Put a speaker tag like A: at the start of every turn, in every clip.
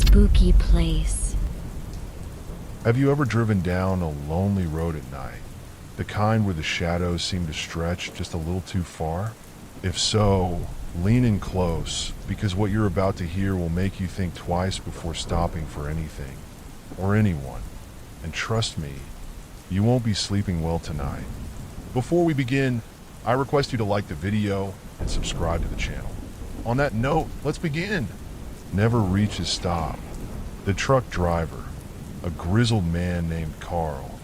A: spooky place.
B: Have you ever driven down a lonely road at night? The kind where the shadows seem to stretch just a little too far? If so, lean in close, because what you're about to hear will make you think twice before stopping for anything or anyone. And trust me, you won't be sleeping well tonight. Before we begin, I request you to like the video and subscribe to the channel. On that note, let's begin. Never reach his stop. The truck driver, a grizzled man named Carl,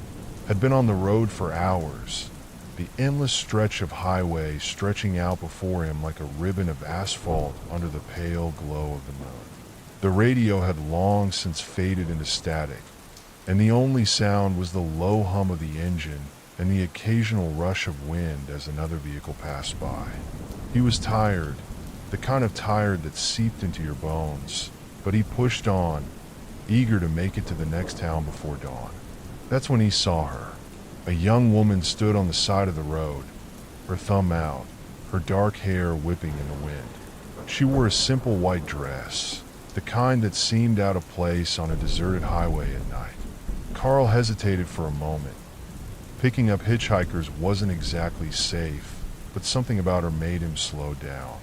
B: had been on the road for hours, the endless stretch of highway stretching out before him like a ribbon of asphalt under the pale glow of the moon. The radio had long since faded into static, and the only sound was the low hum of the engine and the occasional rush of wind as another vehicle passed by. He was tired, the kind of tired that seeped into your bones, but he pushed on, eager to make it to the next town before dawn. That's when he saw her. A young woman stood on the side of the road, her thumb out, her dark hair whipping in the wind. She wore a simple white dress, the kind that seemed out of place on a deserted highway at night. Carl hesitated for a moment. Picking up hitchhikers wasn't exactly safe, but something about her made him slow down.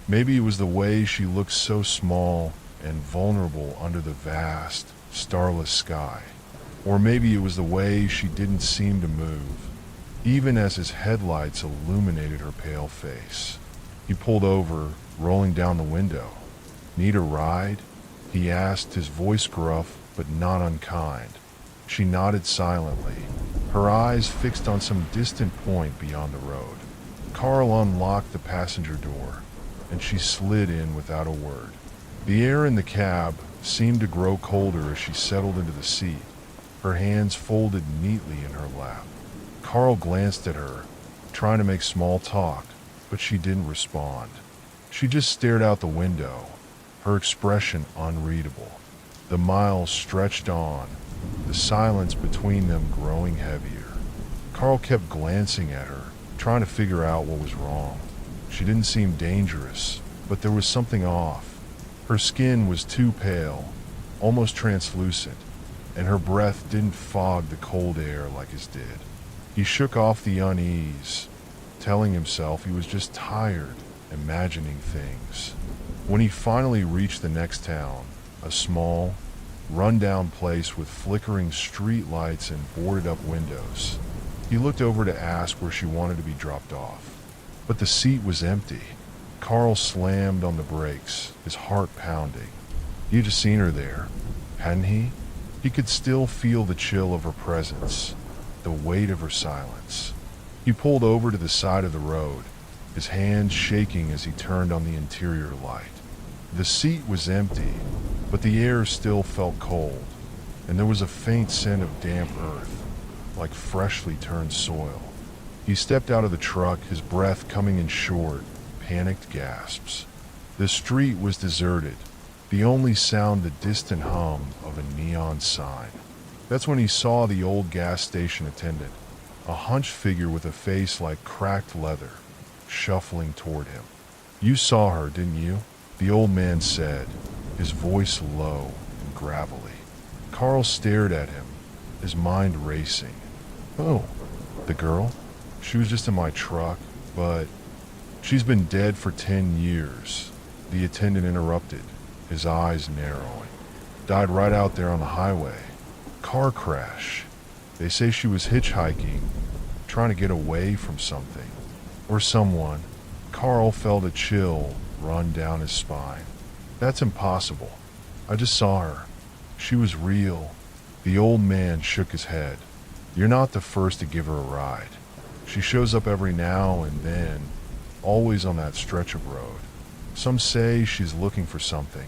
B: Maybe it was the way she looked so small and vulnerable under the vast, starless sky. Or maybe it was the way she didn't seem to move, even as his headlights illuminated her pale face. He pulled over, rolling down the window. "Need a ride?" he asked, his voice gruff but not unkind. She nodded silently, her eyes fixed on some distant point beyond the road. Carl unlocked the passenger door, and she slid in without a word. The air in the cab seemed to grow colder as she settled into the seat, her hands folded neatly in her lap. Carl glanced at her, trying to make small talk, but she didn't respond. She just stared out the window, her expression unreadable. The miles stretched on, the silence between them growing heavier. Carl kept glancing at her, trying to figure out what was wrong. She didn't seem dangerous, but there was something off. Her skin was too pale, almost translucent, and her breath didn't fog the cold air like his did. He shook off the unease, telling himself he was just tired, imagining things. When he finally reached the next town, a small, run-down place with flickering street lights and boarded-up windows, he looked over to ask where she wanted to be dropped off. But the seat was empty. Carl slammed on the brakes, his heart pounding. He'd just seen her there, hadn't he? He could still feel the chill of her presence, the weight of her silence. He pulled over to the side of the road, his hands shaking as he turned on the interior light. The seat was empty, but the air still felt cold, and there was a faint scent of damp earth, like freshly turned soil. He stepped out of the truck, his breath coming in short, panicked gasps. The street was deserted, the only sound the distant hum of a neon sign. That's when he saw the old gas station attendant, a hunched figure with a face like cracked leather, shuffling toward him. "You saw her, didn't you?" the old man said, his voice low and gravelly. Carl stared at him, his mind racing. "Oh, the girl? She was just in my truck, but she's been dead for 10 years, the attendant interrupted, his eyes narrowing. "Died right out there on the highway. Car crash. They say she was hitchhiking, trying to get away from something. Or someone." Carl felt a chill run down his spine. "That's impossible. I just saw her. She was real." The old man shook his head. "You're not the first to give her a ride. She shows up every now and then, always on that stretch of road. Some say she's looking for something.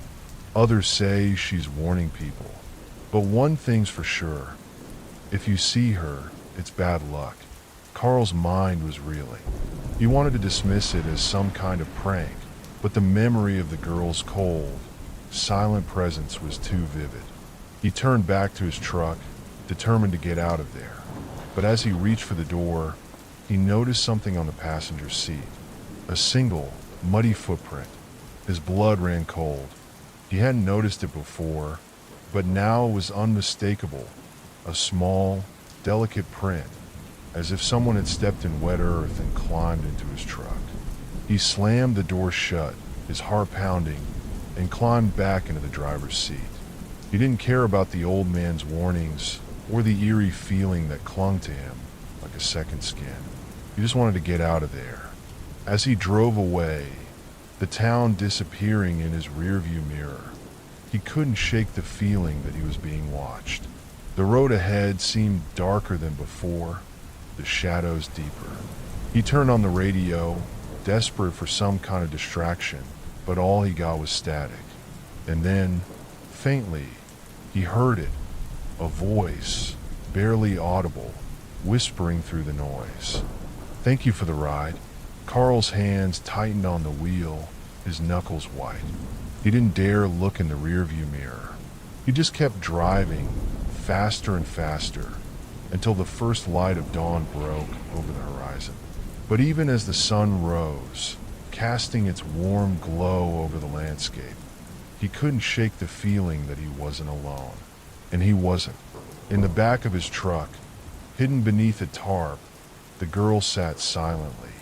B: Others say she's warning people. But one thing's for sure. If you see her, it's bad luck." Carl's mind was reeling. He wanted to dismiss it as some kind of prank, but the memory of the girl's cold, silent presence was too vivid. He turned back to his truck, determined to get out of there. But as he reached for the door, he noticed something on the passenger seat. A single, muddy footprint. His blood ran cold. He hadn't noticed it before, but now it was unmistakable. A small, delicate print, as if someone had stepped in wet earth and climbed into his truck. He slammed the door shut, his heart pounding, and climbed back into the driver's seat. He didn't care about the old man's warnings or the eerie feeling that clung to him like a second skin. He just wanted to get out of there. As he drove away, the town disappearing in his rearview mirror, he couldn't shake the feeling that he was being watched. The road ahead seemed darker than before, the shadows deeper. He turned on the radio, desperate for some kind of distraction, but all he got was static. And then, faintly, he heard it, a voice, barely audible, whispering through the noise. "Thank you for the ride." Carl's hands tightened on the wheel, his knuckles white. He didn't dare look in the rearview mirror. He just kept driving, faster and faster, until the first light of dawn broke over the horizon. But even as the sun rose, casting its warm glow over the landscape, he couldn't shake the feeling that he wasn't alone. And he wasn't. In the back of his truck, hidden beneath a tarp, the girl sat silently,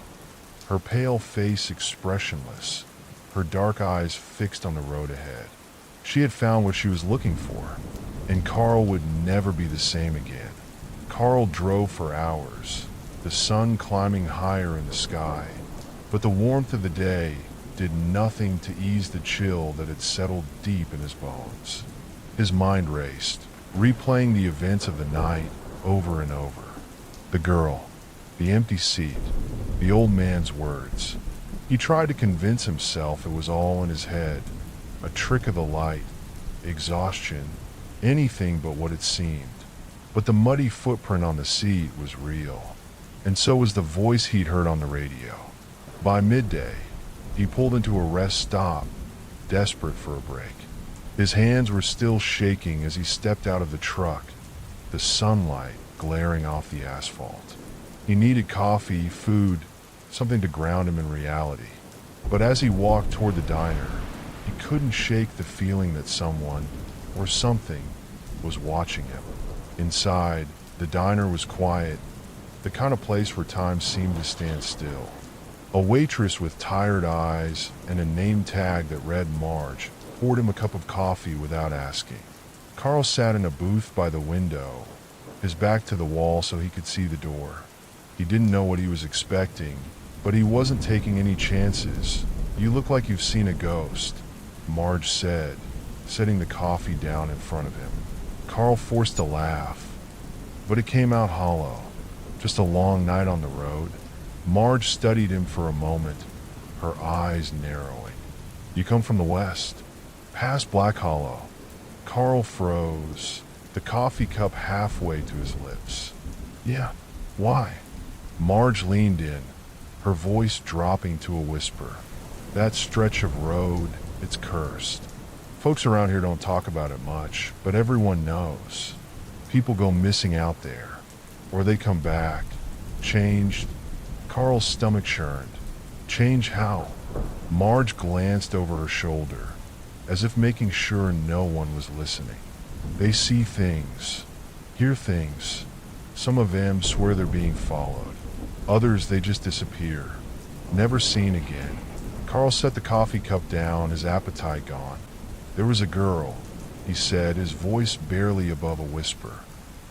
B: her pale face expressionless, her dark eyes fixed on the road ahead. She had found what she was looking for, and Carl would never be the same again. Carl drove for hours, the sun climbing higher in the sky, but the warmth of the day did nothing to ease the chill that had settled deep in his bones. His mind raced, replaying the events of the night over and over. The girl, the empty seat, the old man's words. He tried to convince himself it was all in his head, a trick of the light, exhaustion, anything but what it seemed. But the muddy footprint on the seat was real, and so was the voice he'd heard on the radio. By midday, he pulled into a rest stop, desperate for a break. His hands were still shaking as he stepped out of the truck, the sunlight glaring off the asphalt. He needed coffee, food, something to ground him in reality. But as he walked toward the diner, he couldn't shake the feeling that someone, or something, was watching him. Inside, the diner was quiet, the kind of place where time seemed to stand still. A waitress with tired eyes and a name tag that read Marge poured him a cup of coffee without asking. Carl sat in a booth by the window, his back to the wall so he could see the door. He didn't know what he was expecting, but he wasn't taking any chances. "You look like you've seen a ghost," Marge said, setting the coffee down in front of him. Carl forced a laugh, but it came out hollow. Just a long night on the road. Marge studied him for a moment, her eyes narrowing. "You come from the west, past Black Hollow." Carl froze, the coffee cup halfway to his lips. "Yeah, why?" Marge leaned in, her voice dropping to a whisper. "That stretch of road, it's cursed. Folks around here don't talk about it much, but everyone knows. People go missing out there, or they come back, changed." Carl's stomach churned. "Change how?" Marge glanced over her shoulder, as if making sure no one was listening. "They see things, hear things. Some of them swear they're being followed. Others, they just disappear, never seen again." Carl set the coffee cup down, his appetite gone. "There was a girl," he said, his voice barely above a whisper.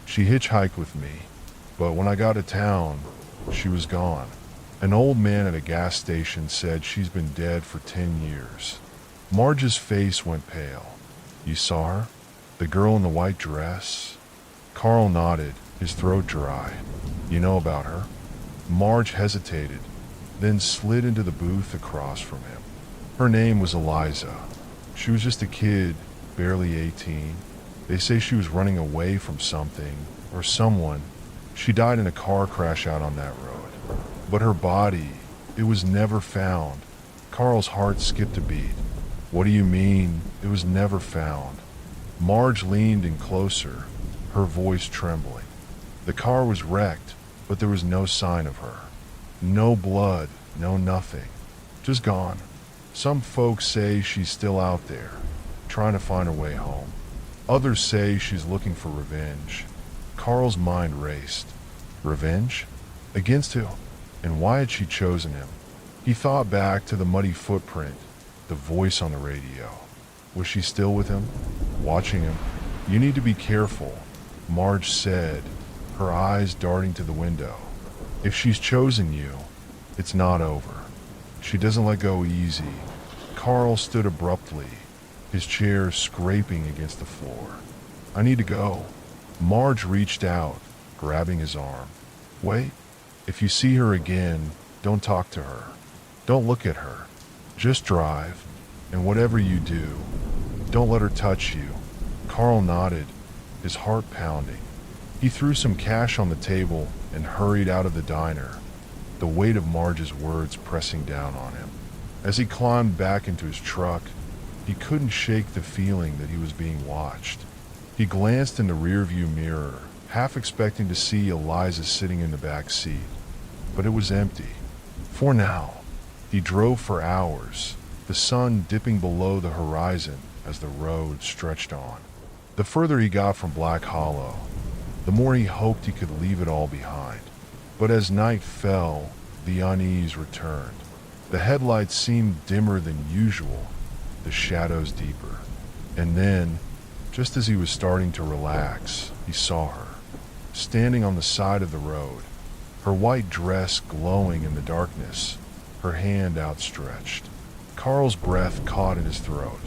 B: "She hitchhiked with me, but when I got to town, she was gone. An old man at a gas station said she's been dead for 10 years. Marge's face went pale. "You saw her? The girl in the white dress?" Carl nodded, his throat dry. "You know about her?" Marge hesitated, then slid into the booth across from him. "Her name was Eliza. She was just a kid, barely 18. They say she was running away from something, or someone. She died in a car crash out on that road. But her body, it was never found." Carl's heart skipped a beat. "What do you mean, it was never found?" Marge leaned in closer, her voice trembling. "The car was wrecked, but there was no sign of her. No blood, no nothing. Just gone. Some folks say she's still out there, trying to find her way home. Others say she's looking for revenge. Carl's mind raced. Revenge? Against who? And why had she chosen him? He thought back to the muddy footprint, the voice on the radio. Was she still with him? Watching him? You need to be careful, Marge said, her eyes darting to the window. If she's chosen you, it's not over. She doesn't let go easy. Carl stood abruptly, his chair scraping against the floor. I need to go. Marge reached out, grabbing his arm. Wait. If you see her again, don't talk to her. Don't look at her. Just drive. And whatever you do, don't let her touch you. Carl nodded, his heart pounding. He threw some cash on the table and hurried out of the diner, the weight of Marge's words pressing down on him. As he climbed back into his truck, he couldn't shake the feeling that he was being watched. He glanced in the rearview mirror, half expecting to see Eliza sitting in the back seat, but it was empty. For now. He drove for hours, the sun dipping below the horizon as the road stretched on. The further he got from Black Hollow, the more he hoped he could leave it all behind. But as night fell, the unease returned. The headlights seemed dimmer than usual, the shadows deeper. And then, just as he was starting to relax, he saw her, standing on the side of the road, her white dress glowing in the darkness, her hand outstretched. Carl's breath caught in his throat.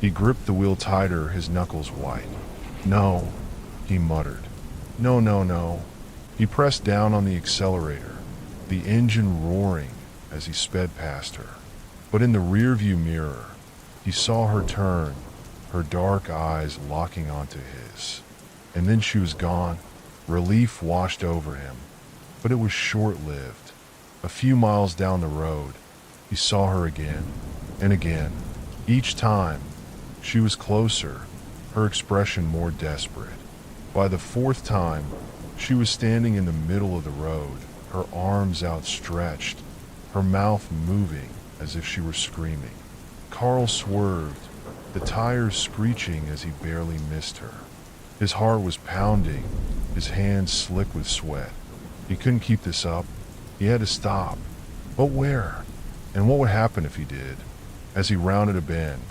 B: He gripped the wheel tighter, his knuckles white. No, he muttered. No, no, no. He pressed down on the accelerator, the engine roaring as he sped past her. But in the rearview mirror, he saw her turn, her dark eyes locking onto his. And then she was gone. Relief washed over him, but it was short-lived. A few miles down the road, he saw her again and again. Each time, she was closer, her expression more desperate. By the fourth time, she was standing in the middle of the road, her arms outstretched, her mouth moving as if she were screaming. Carl swerved, the tires screeching as he barely missed her. His heart was pounding, his hands slick with sweat. He couldn't keep this up. He had to stop. But where? And what would happen if he did? As he rounded a bend,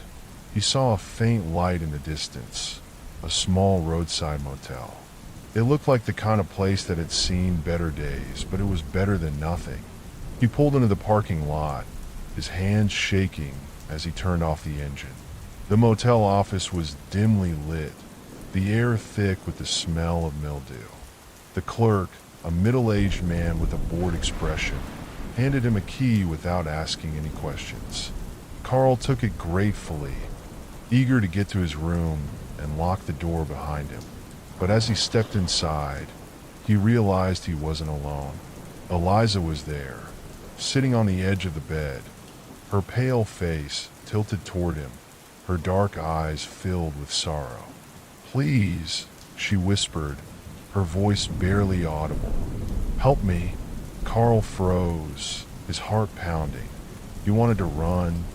B: he saw a faint light in the distance, a small roadside motel. It looked like the kind of place that had seen better days, but it was better than nothing. He pulled into the parking lot, his hands shaking as he turned off the engine. The motel office was dimly lit, the air thick with the smell of mildew. The clerk, a middle-aged man with a bored expression, handed him a key without asking any questions. Carl took it gratefully, eager to get to his room and lock the door behind him. But as he stepped inside, he realized he wasn't alone. Eliza was there, sitting on the edge of the bed, her pale face tilted toward him, her dark eyes filled with sorrow. Please, she whispered, her voice barely audible. Help me. Carl froze, his heart pounding. He wanted to run,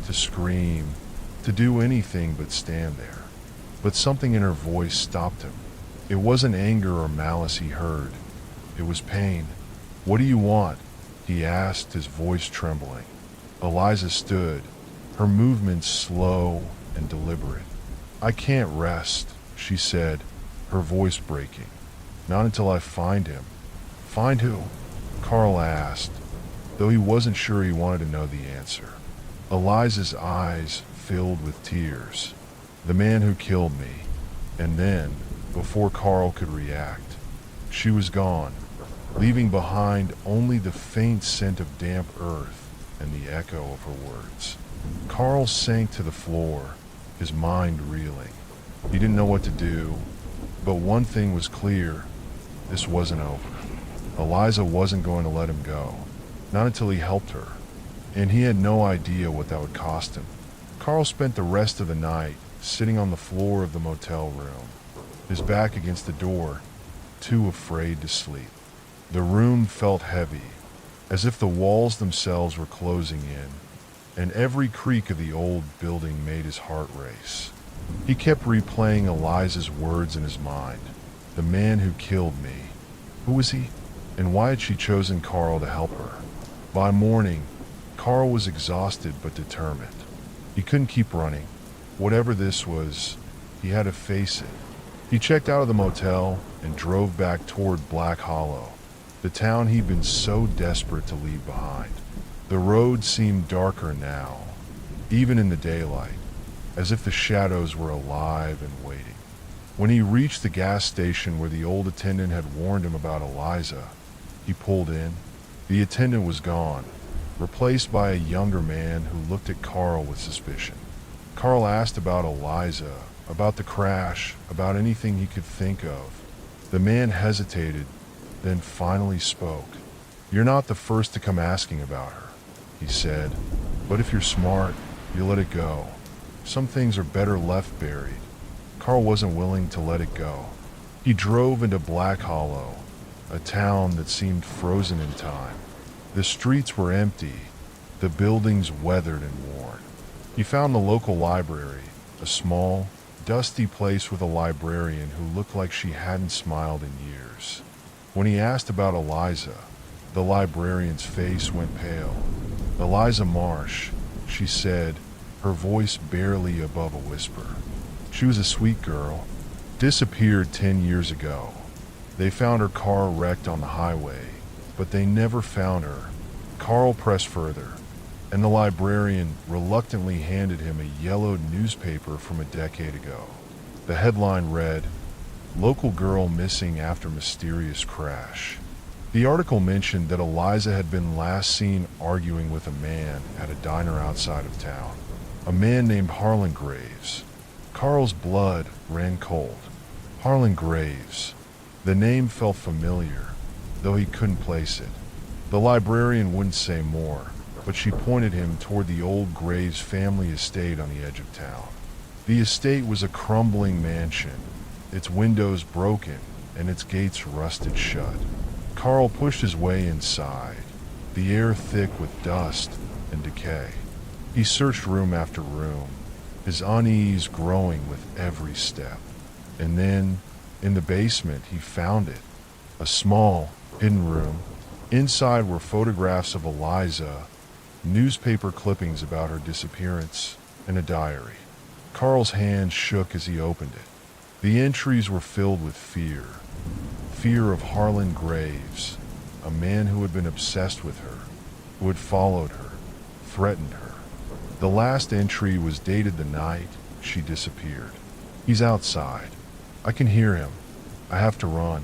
B: to scream, to do anything but stand there. But something in her voice stopped him. It wasn't anger or malice he heard. It was pain. What do you want? He asked, his voice trembling. Eliza stood, her movements slow and deliberate. I can't rest, she said, her voice breaking. Not until I find him. Find who? Carl asked, though he wasn't sure he wanted to know the answer. Eliza's eyes filled with tears. The man who killed me. And then, before Carl could react, she was gone, leaving behind only the faint scent of damp earth and the echo of her words. Carl sank to the floor, his mind reeling. He didn't know what to do, but one thing was clear. This wasn't over. Eliza wasn't going to let him go, not until he helped her, and he had no idea what that would cost him. Carl spent the rest of the night sitting on the floor of the motel room, his back against the door, too afraid to sleep. The room felt heavy, as if the walls themselves were closing in, and every creak of the old building made his heart race. He kept replaying Eliza's words in his mind. The man who killed me. Who was he? And why had she chosen Carl to help her? By morning, Carl was exhausted but determined. He couldn't keep running. Whatever this was, he had to face it. He checked out of the motel and drove back toward Black Hollow, the town he'd been so desperate to leave behind. The road seemed darker now, even in the daylight, as if the shadows were alive and waiting. When he reached the gas station where the old attendant had warned him about Eliza, he pulled in. The attendant was gone, replaced by a younger man who looked at Carl with suspicion. Carl asked about Eliza, about the crash, about anything he could think of. The man hesitated, then finally spoke. "You're not the first to come asking about her," he said, "but if you're smart, you let it go. Some things are better left buried." Carl wasn't willing to let it go. He drove into Black Hollow, a town that seemed frozen in time. The streets were empty, the buildings weathered and worn. He found the local library, a small, dusty place with a librarian who looked like she hadn't smiled in years. When he asked about Eliza, the librarian's face went pale. "Eliza Marsh," she said, her voice barely above a whisper. "She was a sweet girl. Disappeared 10 years ago. They found her car wrecked on the highway, but they never found her." Carl pressed further, and the librarian reluctantly handed him a yellowed newspaper from a decade ago. The headline read, "Local girl missing after mysterious crash." The article mentioned that Eliza had been last seen arguing with a man at a diner outside of town, a man named Harlan Graves. Carl's blood ran cold. Harlan Graves. The name felt familiar, though he couldn't place it. The librarian wouldn't say more, but she pointed him toward the old Graves family estate on the edge of town. The estate was a crumbling mansion, its windows broken and its gates rusted shut. Carl pushed his way inside, the air thick with dust and decay. He searched room after room, his unease growing with every step. And then, in the basement, he found it. A small, hidden room. Inside were photographs of Eliza, newspaper clippings about her disappearance, and a diary. Carl's hand shook as he opened it. The entries were filled with fear. Fear of Harlan Graves, a man who had been obsessed with her, who had followed her, threatened her. The last entry was dated the night she disappeared. "He's outside. I can hear him. I have to run.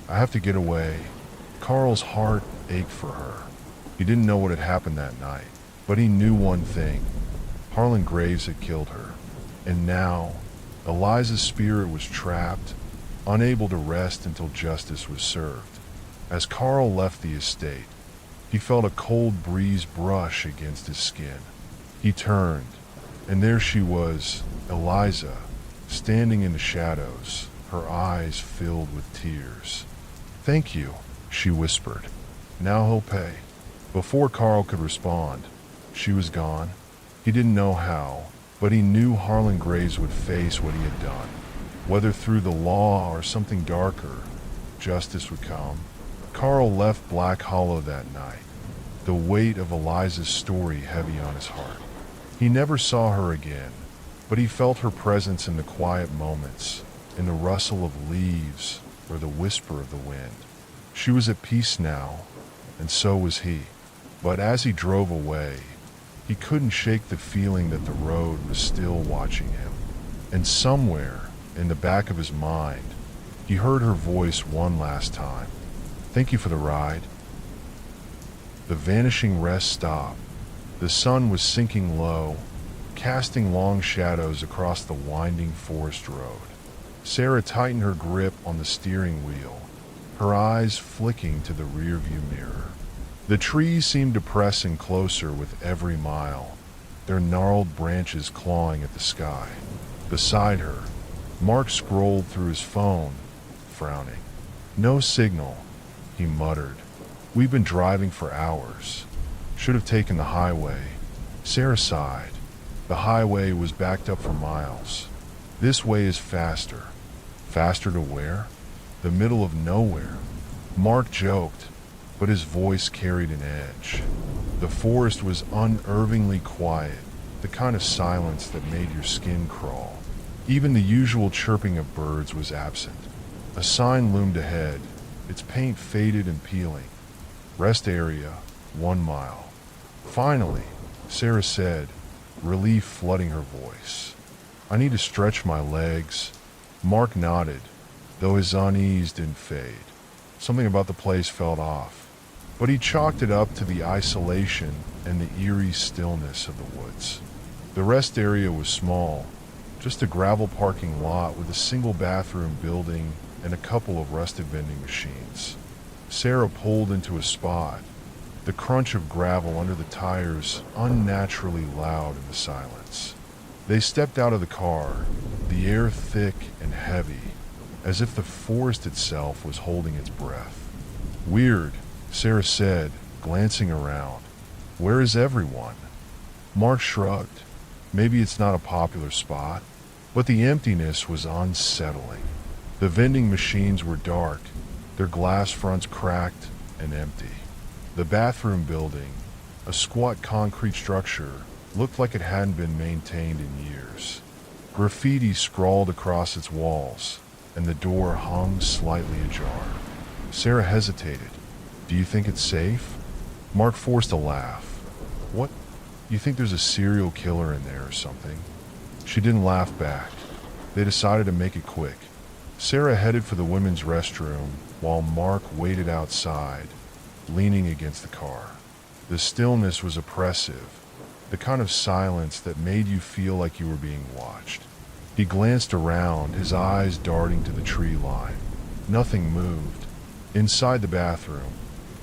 B: I have to get away." Carl's heart ached for her. He didn't know what had happened that night, but he knew one thing. Harlan Graves had killed her. And now, Eliza's spirit was trapped, unable to rest until justice was served. As Carl left the estate, he felt a cold breeze brush against his skin. He turned, and there she was, Eliza, standing in the shadows, her eyes filled with tears. "Thank you," she whispered. "Now he'll pay." Before Carl could respond, she was gone. He didn't know how, but he knew Harlan Graves would face what he had done. Whether through the law or something darker, justice would come. Carl left Black Hollow that night, the weight of Eliza's story heavy on his heart. He never saw her again, but he felt her presence in the quiet moments, in the rustle of leaves or the whisper of the wind. She was at peace now, and so was he. But as he drove away, he couldn't shake the feeling that the road was still watching him. And somewhere, in the back of his mind, he heard her voice one last time. "Thank you for the ride." The vanishing rest stopped. The sun was sinking low, casting long shadows across the winding forest road. Sarah tightened her grip on the steering wheel, her eyes flicking to the rearview mirror. The trees seemed to press in closer with every mile, their gnarled branches clawing at the sky. Beside her, Mark scrolled through his phone, frowning. "No signal," he muttered. "We've been driving for hours. Should have taken the highway." Sarah sighed. The highway was backed up for miles. This way is faster. Faster to where? The middle of nowhere. Mark joked, but his voice carried an edge. The forest was unnervingly quiet, the kind of silence that made your skin crawl. Even the usual chirping of birds was absent. A sign loomed ahead, its paint faded and peeling. Rest area, 1 mile. Finally, Sarah said, relief flooding her voice. I need to stretch my legs. Mark nodded, though his unease didn't fade. Something about the place felt off, but he chalked it up to the isolation and the eerie stillness of the woods. The rest area was small, just a gravel parking lot with a single bathroom building and a couple of rusted vending machines. Sarah pulled into a spot, the crunch of gravel under the tires unnaturally loud in the silence. They stepped out of the car, the air thick and heavy, as if the forest itself was holding its breath. Weird, Sarah said, glancing around. Where is everyone? Mark shrugged. Maybe it's not a popular spot, but the emptiness was unsettling. The vending machines were dark, their glass fronts cracked and empty. The bathroom building, a squat concrete structure, looked like it hadn't been maintained in years. Graffiti scrawled across its walls, and the door hung slightly ajar. Sarah hesitated. Do you think it's safe? Mark forced a laugh. What? You think there's a serial killer in there or something? She didn't laugh back. They decided to make it quick. Sarah headed for the women's restroom while Mark waited outside, leaning against the car. The stillness was oppressive, the kind of silence that made you feel like you were being watched. He glanced around, his eyes darting to the tree line. Nothing moved. Inside the bathroom,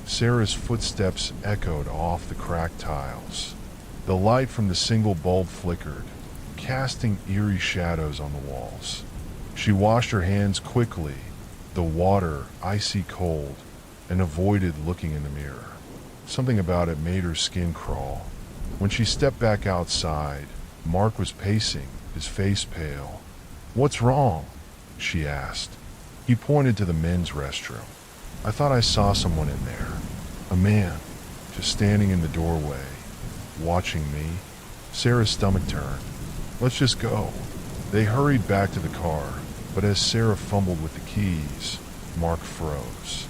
B: Sarah's footsteps echoed off the cracked tiles. The light from the single bulb flickered, casting eerie shadows on the walls. She washed her hands quickly, the water icy cold, and avoided looking in the mirror. Something about it made her skin crawl. When she stepped back outside, Mark was pacing, his face pale. What's wrong? She asked. He pointed to the men's restroom. I thought I saw someone in there. A man, just standing in the doorway, watching me. Sarah's stomach turned. Let's just go. They hurried back to the car, but as Sarah fumbled with the keys, Mark froze.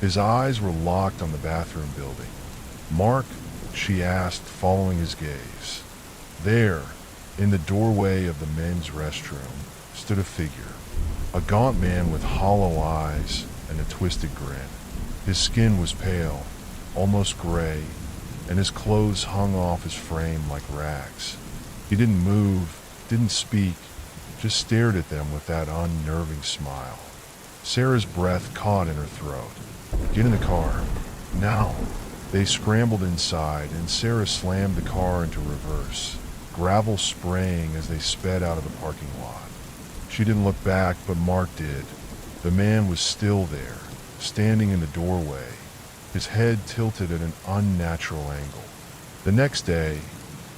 B: His eyes were locked on the bathroom building. Mark, she asked, following his gaze. There, in the doorway of the men's restroom, stood a figure. A gaunt man with hollow eyes and a twisted grin. His skin was pale, almost gray, and his clothes hung off his frame like rags. He didn't move, didn't speak, just stared at them with that unnerving smile. Sarah's breath caught in her throat. Get in the car. Now. They scrambled inside, and Sarah slammed the car into reverse, gravel spraying as they sped out of the parking lot. She didn't look back, but Mark did. The man was still there, standing in the doorway, his head tilted at an unnatural angle. The next day,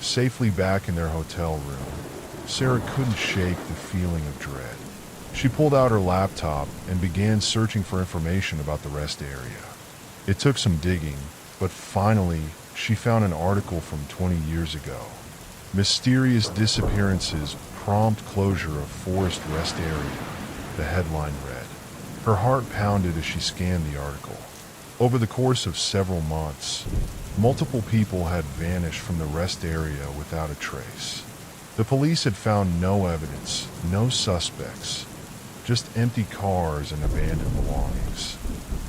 B: safely back in their hotel room, Sarah couldn't shake the feeling of dread. She pulled out her laptop and began searching for information about the rest area. It took some digging, but finally she found an article from 20 years ago. Mysterious disappearances prompt closure of forest rest area, the headline read. Her heart pounded as she scanned the article. Over the course of several months, multiple people had vanished from the rest area without a trace. The police had found no evidence, no suspects, just empty cars and abandoned belongings.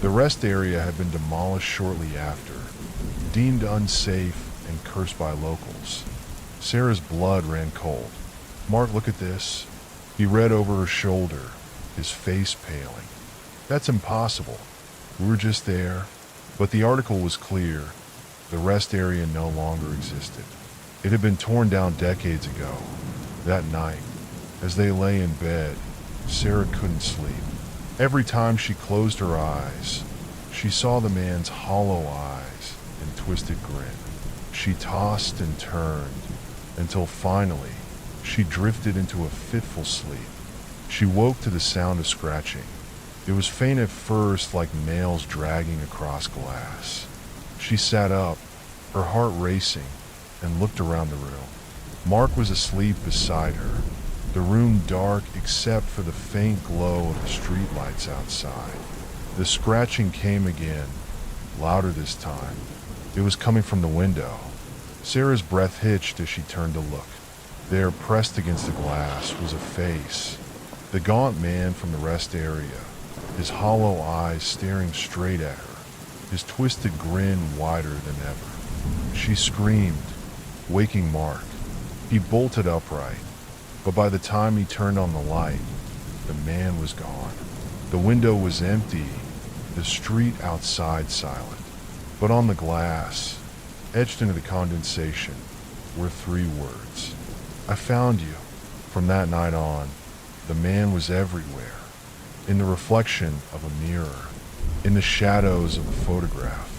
B: The rest area had been demolished shortly after, deemed unsafe and cursed by locals. Sarah's blood ran cold. Mark, look at this. He read over her shoulder, his face paling. That's impossible. We were just there. But the article was clear. The rest area no longer existed. It had been torn down decades ago. That night, as they lay in bed, Sarah couldn't sleep. Every time she closed her eyes, she saw the man's hollow eyes and twisted grin. She tossed and turned until finally She drifted into a fitful sleep. She woke to the sound of scratching. It was faint at first, like nails dragging across glass. She sat up, her heart racing, and looked around the room. Mark was asleep beside her, the room dark except for the faint glow of the streetlights outside. The scratching came again, louder this time. It was coming from the window. Sarah's breath hitched as she turned to look. There, pressed against the glass, was a face. The gaunt man from the rest area, his hollow eyes staring straight at her, his twisted grin wider than ever. She screamed, waking Mark. He bolted upright, but by the time he turned on the light, the man was gone. The window was empty, the street outside silent. But on the glass, etched into the condensation, were 3 words. I found you. From that night on, the man was everywhere. In the reflection of a mirror, in the shadows of a photograph,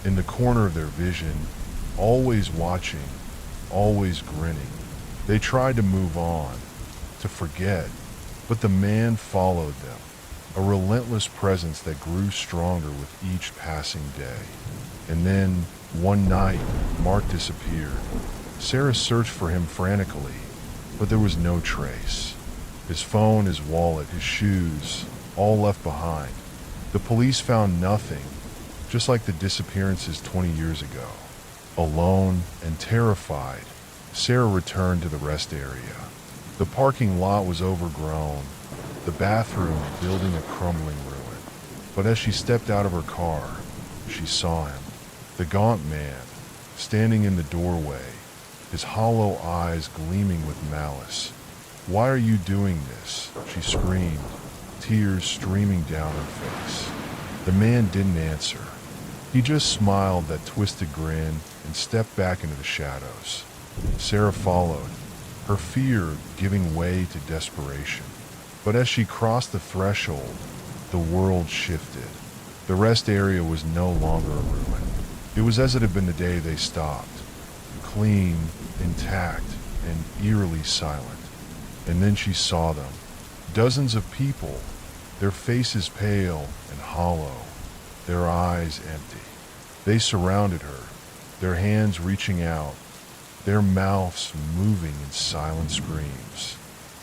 B: in the corner of their vision, always watching, always grinning. They tried to move on, to forget, but the man followed them, a relentless presence that grew stronger with each passing day. And then, one night, Mark disappeared. Sarah searched for him frantically, but there was no trace. His phone, his wallet, his shoes, all left behind. The police found nothing, just like the disappearances 20 years ago. Alone and terrified, Sarah returned to the rest area. The parking lot was overgrown, the bathroom building a crumbling ruin. But as she stepped out of her car, she saw him, the gaunt man, standing in the doorway, his hollow eyes gleaming with malice. "Why are you doing this?" she screamed, tears streaming down her face. The man didn't answer. He just smiled that twisted grin and stepped back into the shadows. Sarah followed, her fear giving way to desperation. But as she crossed the threshold, the world shifted. The rest area was no longer a ruin. It was as it had been the day they stopped, clean, intact, and eerily silent. And then she saw them, dozens of people, their faces pale and hollow, their eyes empty. They surrounded her, their hands reaching out, their mouths moving in silent screams.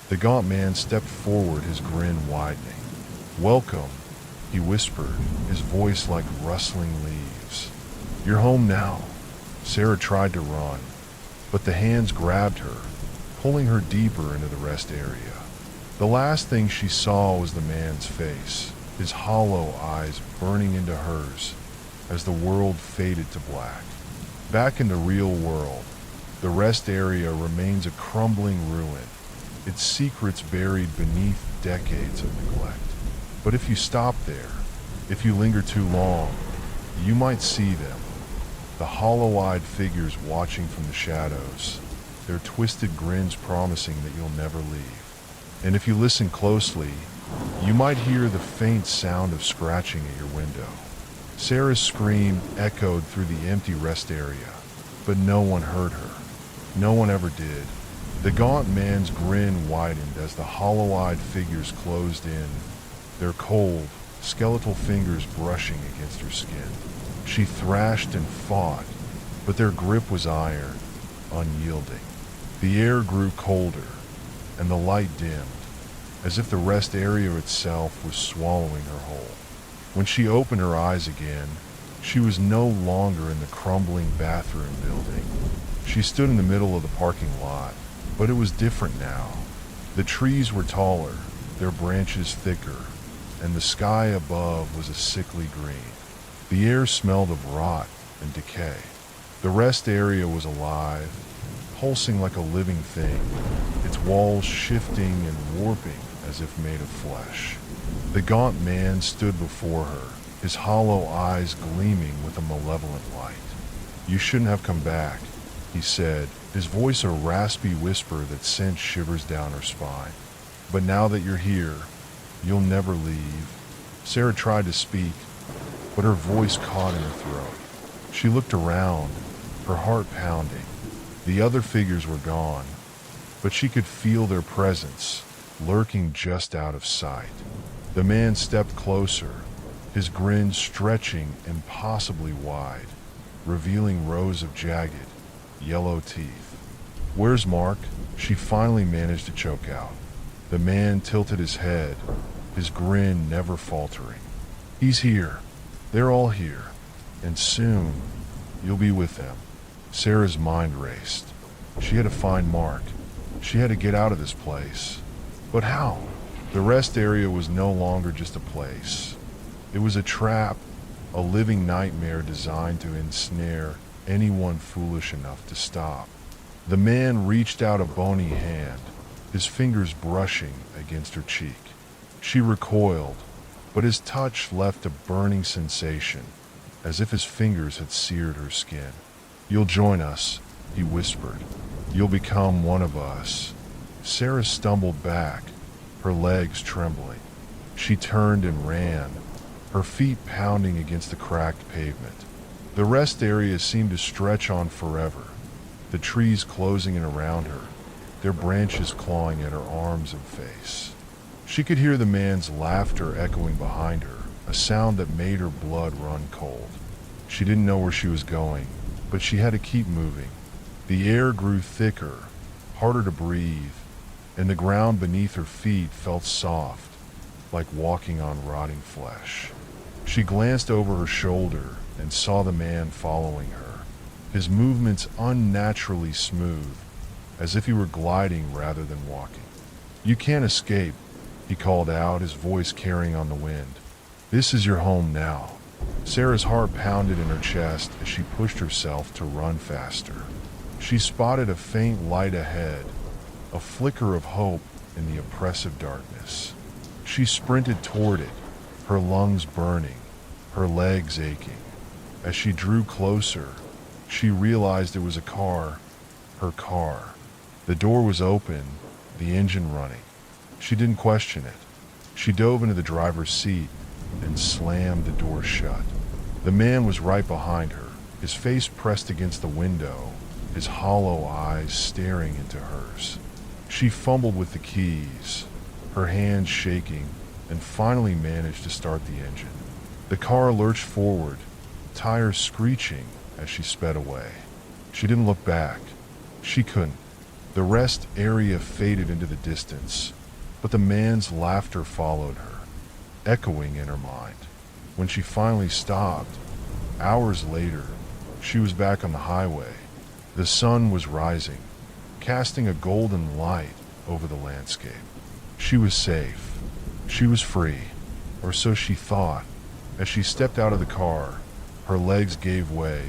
B: The gaunt man stepped forward, his grin widening. "Welcome," he whispered, his voice like rustling leaves. "You're home now." Sarah tried to run, but the hands grabbed her, pulling her deeper into the rest area. The last thing she saw was the man's face, his hollow eyes burning into hers as the world faded to black. Back in the real world, the rest area remains a crumbling ruin, its secrets buried beneath decades of neglect. But if you stop there, if you linger too long, you might see them, the hollow-eyed figures watching from the shadows, their twisted grins promising that you'll never leave. And if you listen closely, you might hear the faint sound of scratching at your window. Sarah's scream echoed through the empty rest area, but no one heard her. No one ever did. The gaunt man's grin widened as the hollow-eyed figures closed in, their cold, skeletal fingers brushing against her skin. She thrashed and fought, but their grip was iron, unyielding. The air grew colder, and the light dimmed, as if the rest area itself was swallowing her whole. When she opened her eyes again, she was no longer in the crumbling bathroom building. She stood in the middle of the parking lot, but it was different now. The trees were taller, their branches thicker, and the sky above was a sickly green. The air smelled of rot and decay. The rest area was alive, pulsing like a living thing, its walls shifting and warping as if made of flesh. The gaunt man stood before her, his hollow eyes gleaming with a malevolent light. "You shouldn't have come back," he said, his voice a raspy whisper that sent shivers down her spine. "But now that you're here, you'll never leave." Sarah tried to speak, but her voice caught in her throat. She looked around, her heart pounding. The other figures were gone, but she could feel their presence, lurking just out of sight. The man stepped closer, his grin stretching impossibly wide, revealing rows of jagged, yellow teeth. "Where's Mark?" she finally managed to choke out. The man tilted his head, his grin never faltering. "He's here. They're all here. And soon, you'll be with them." Sarah's mind raced. She had to find Mark. She had to get out of this place. But how? The rest area was no longer just a place. It was a trap, a living nightmare designed to ensnare anyone foolish enough to stop. The man reached out a bony hand, his fingers brushing against her cheek. She recoiled, but his touch left a burning sensation, as if his fingers had seared her skin. "You'll join us," he whispered. "You'll become one of us." Sarah stumbled back, her legs trembling. She turned and ran, her feet pounding against the cracked pavement. The rest area seemed to stretch on forever, the trees closing in around her, their branches clawing at her arms and face. She could hear the man's laughter echoing behind her, a sound that made her blood run cold. She didn't know where she was going, but she had to keep moving. The air grew thicker, harder to breathe, and the ground beneath her feet felt soft, like walking on rotting flesh. She glanced over her shoulder and saw the man following her, his movements unnaturally smooth, as if he were gliding rather than walking. "You can't escape," he called out, his voice carrying on the wind. "This is your home now." Sarah's heart pounded in her chest as she pushed herself to run faster. She spotted a faint light ahead, a flicker of hope in the oppressive darkness. She sprinted toward it, her lungs burning, her legs aching. As she drew closer, she realized it was a car, her car. The door was open, the engine running. She didn't question it. She dove into the driver's seat and slammed the door shut. The man was right behind her, his face pressed against the window, his hollow eyes staring into hers. She fumbled with the keys, her hands shaking, and finally managed to start the engine. The car lurched forward, tires screeching as she sped away. She didn't look back. She couldn't. The rest area faded into the distance, but the man's laughter followed her, echoing in her mind. When she finally stopped, hours later, she was back on the highway. The sun was rising, casting a golden light over the landscape. She was safe. She was free, or so she thought. As she stepped out of the car, her legs gave way,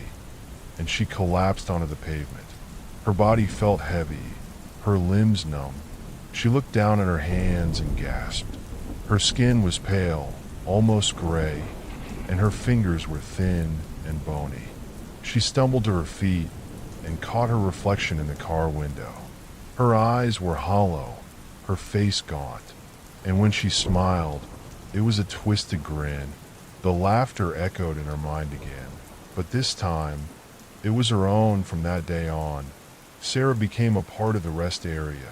B: and she collapsed onto the pavement. Her body felt heavy, her limbs numb. She looked down at her hands and gasped. Her skin was pale, almost gray, and her fingers were thin and bony. She stumbled to her feet and caught her reflection in the car window. Her eyes were hollow, her face gaunt, and when she smiled, it was a twisted grin. The laughter echoed in her mind again, but this time, it was her own from that day on. Sarah became a part of the rest area,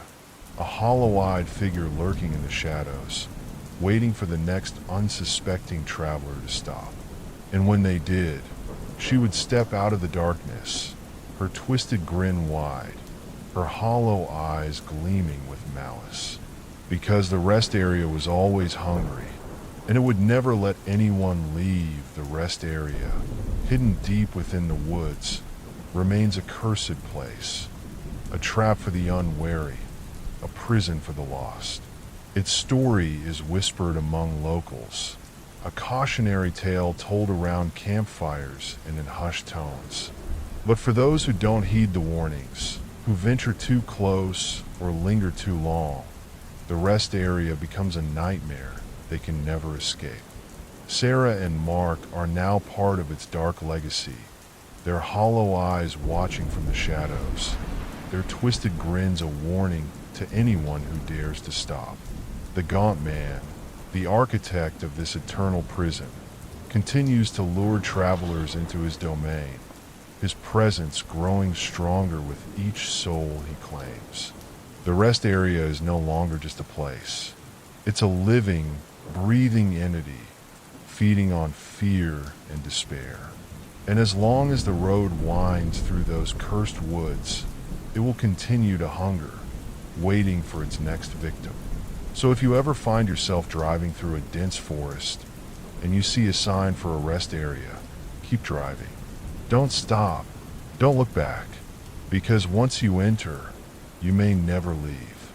B: a hollow-eyed figure lurking in the shadows, waiting for the next unsuspecting traveler to stop. And when they did, she would step out of the darkness, her twisted grin wide, her hollow eyes gleaming with malice. Because the rest area was always hungry, and it would never let anyone leave the rest area, hidden deep within the woods, remains a cursed place, a trap for the unwary, a prison for the lost. Its story is whispered among locals, a cautionary tale told around campfires and in hushed tones. But for those who don't heed the warnings, who venture too close or linger too long, the rest area becomes a nightmare they can never escape. Sarah and Mark are now part of its dark legacy, their hollow eyes watching from the shadows, their twisted grins a warning to anyone who dares to stop. The gaunt man, the architect of this eternal prison, continues to lure travelers into his domain, his presence growing stronger with each soul he claims. The rest area is no longer just a place. It's a living, breathing entity, feeding on fear and despair. And as long as the road winds through those cursed woods, it will continue to hunger, waiting for its next victim. So if you ever find yourself driving through a dense forest and you see a sign for a rest area, keep driving. Don't stop. Don't look back. Because once you enter, you may never leave.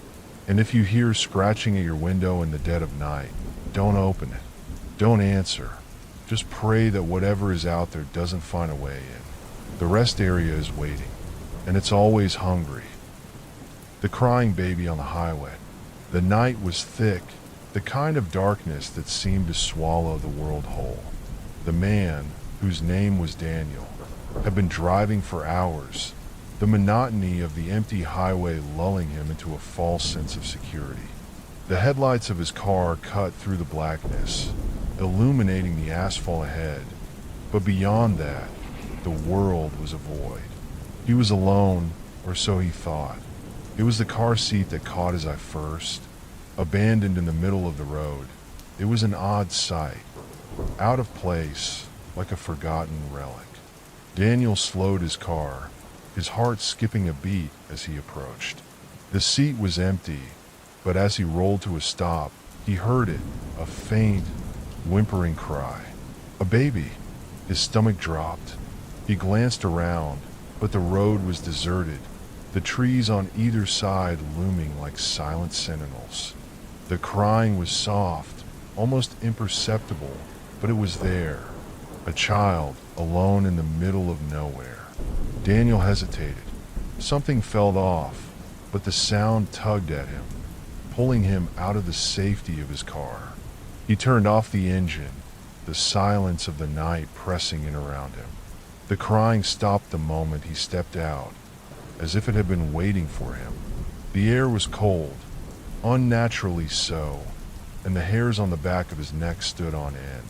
B: And if you hear scratching at your window in the dead of night, don't open it. Don't answer. Just pray that whatever is out there doesn't find a way in. The rest area is waiting, and it's always hungry. The crying baby on the highway. The night was thick, the kind of darkness that seemed to swallow the world whole. The man, whose name was Daniel, had been driving for hours, the monotony of the empty highway lulling him into a false sense of security. The headlights of his car cut through the blackness, illuminating the asphalt ahead, but beyond that, the world was a void. He was alone, or so he thought. It was the car seat that caught his eye first, abandoned in the middle of the road. It was an odd sight, out of place, like a forgotten relic. Daniel slowed his car, his heart skipping a beat as he approached. The seat was empty, but as he rolled to a stop, he heard it, a faint, whimpering cry. A baby. His stomach dropped. He glanced around, but the road was deserted, the trees on either side looming like silent sentinels. The crying was soft, almost imperceptible, but it was there. A child, alone in the middle of nowhere. Daniel hesitated. Something fell off, but the sound tugged at him, pulling him out of the safety of his car. He turned off the engine, the silence of the night pressing in around him. The crying stopped the moment he stepped out, as if it had been waiting for him. The air was cold, unnaturally so, and the hairs on the back of his neck stood on end.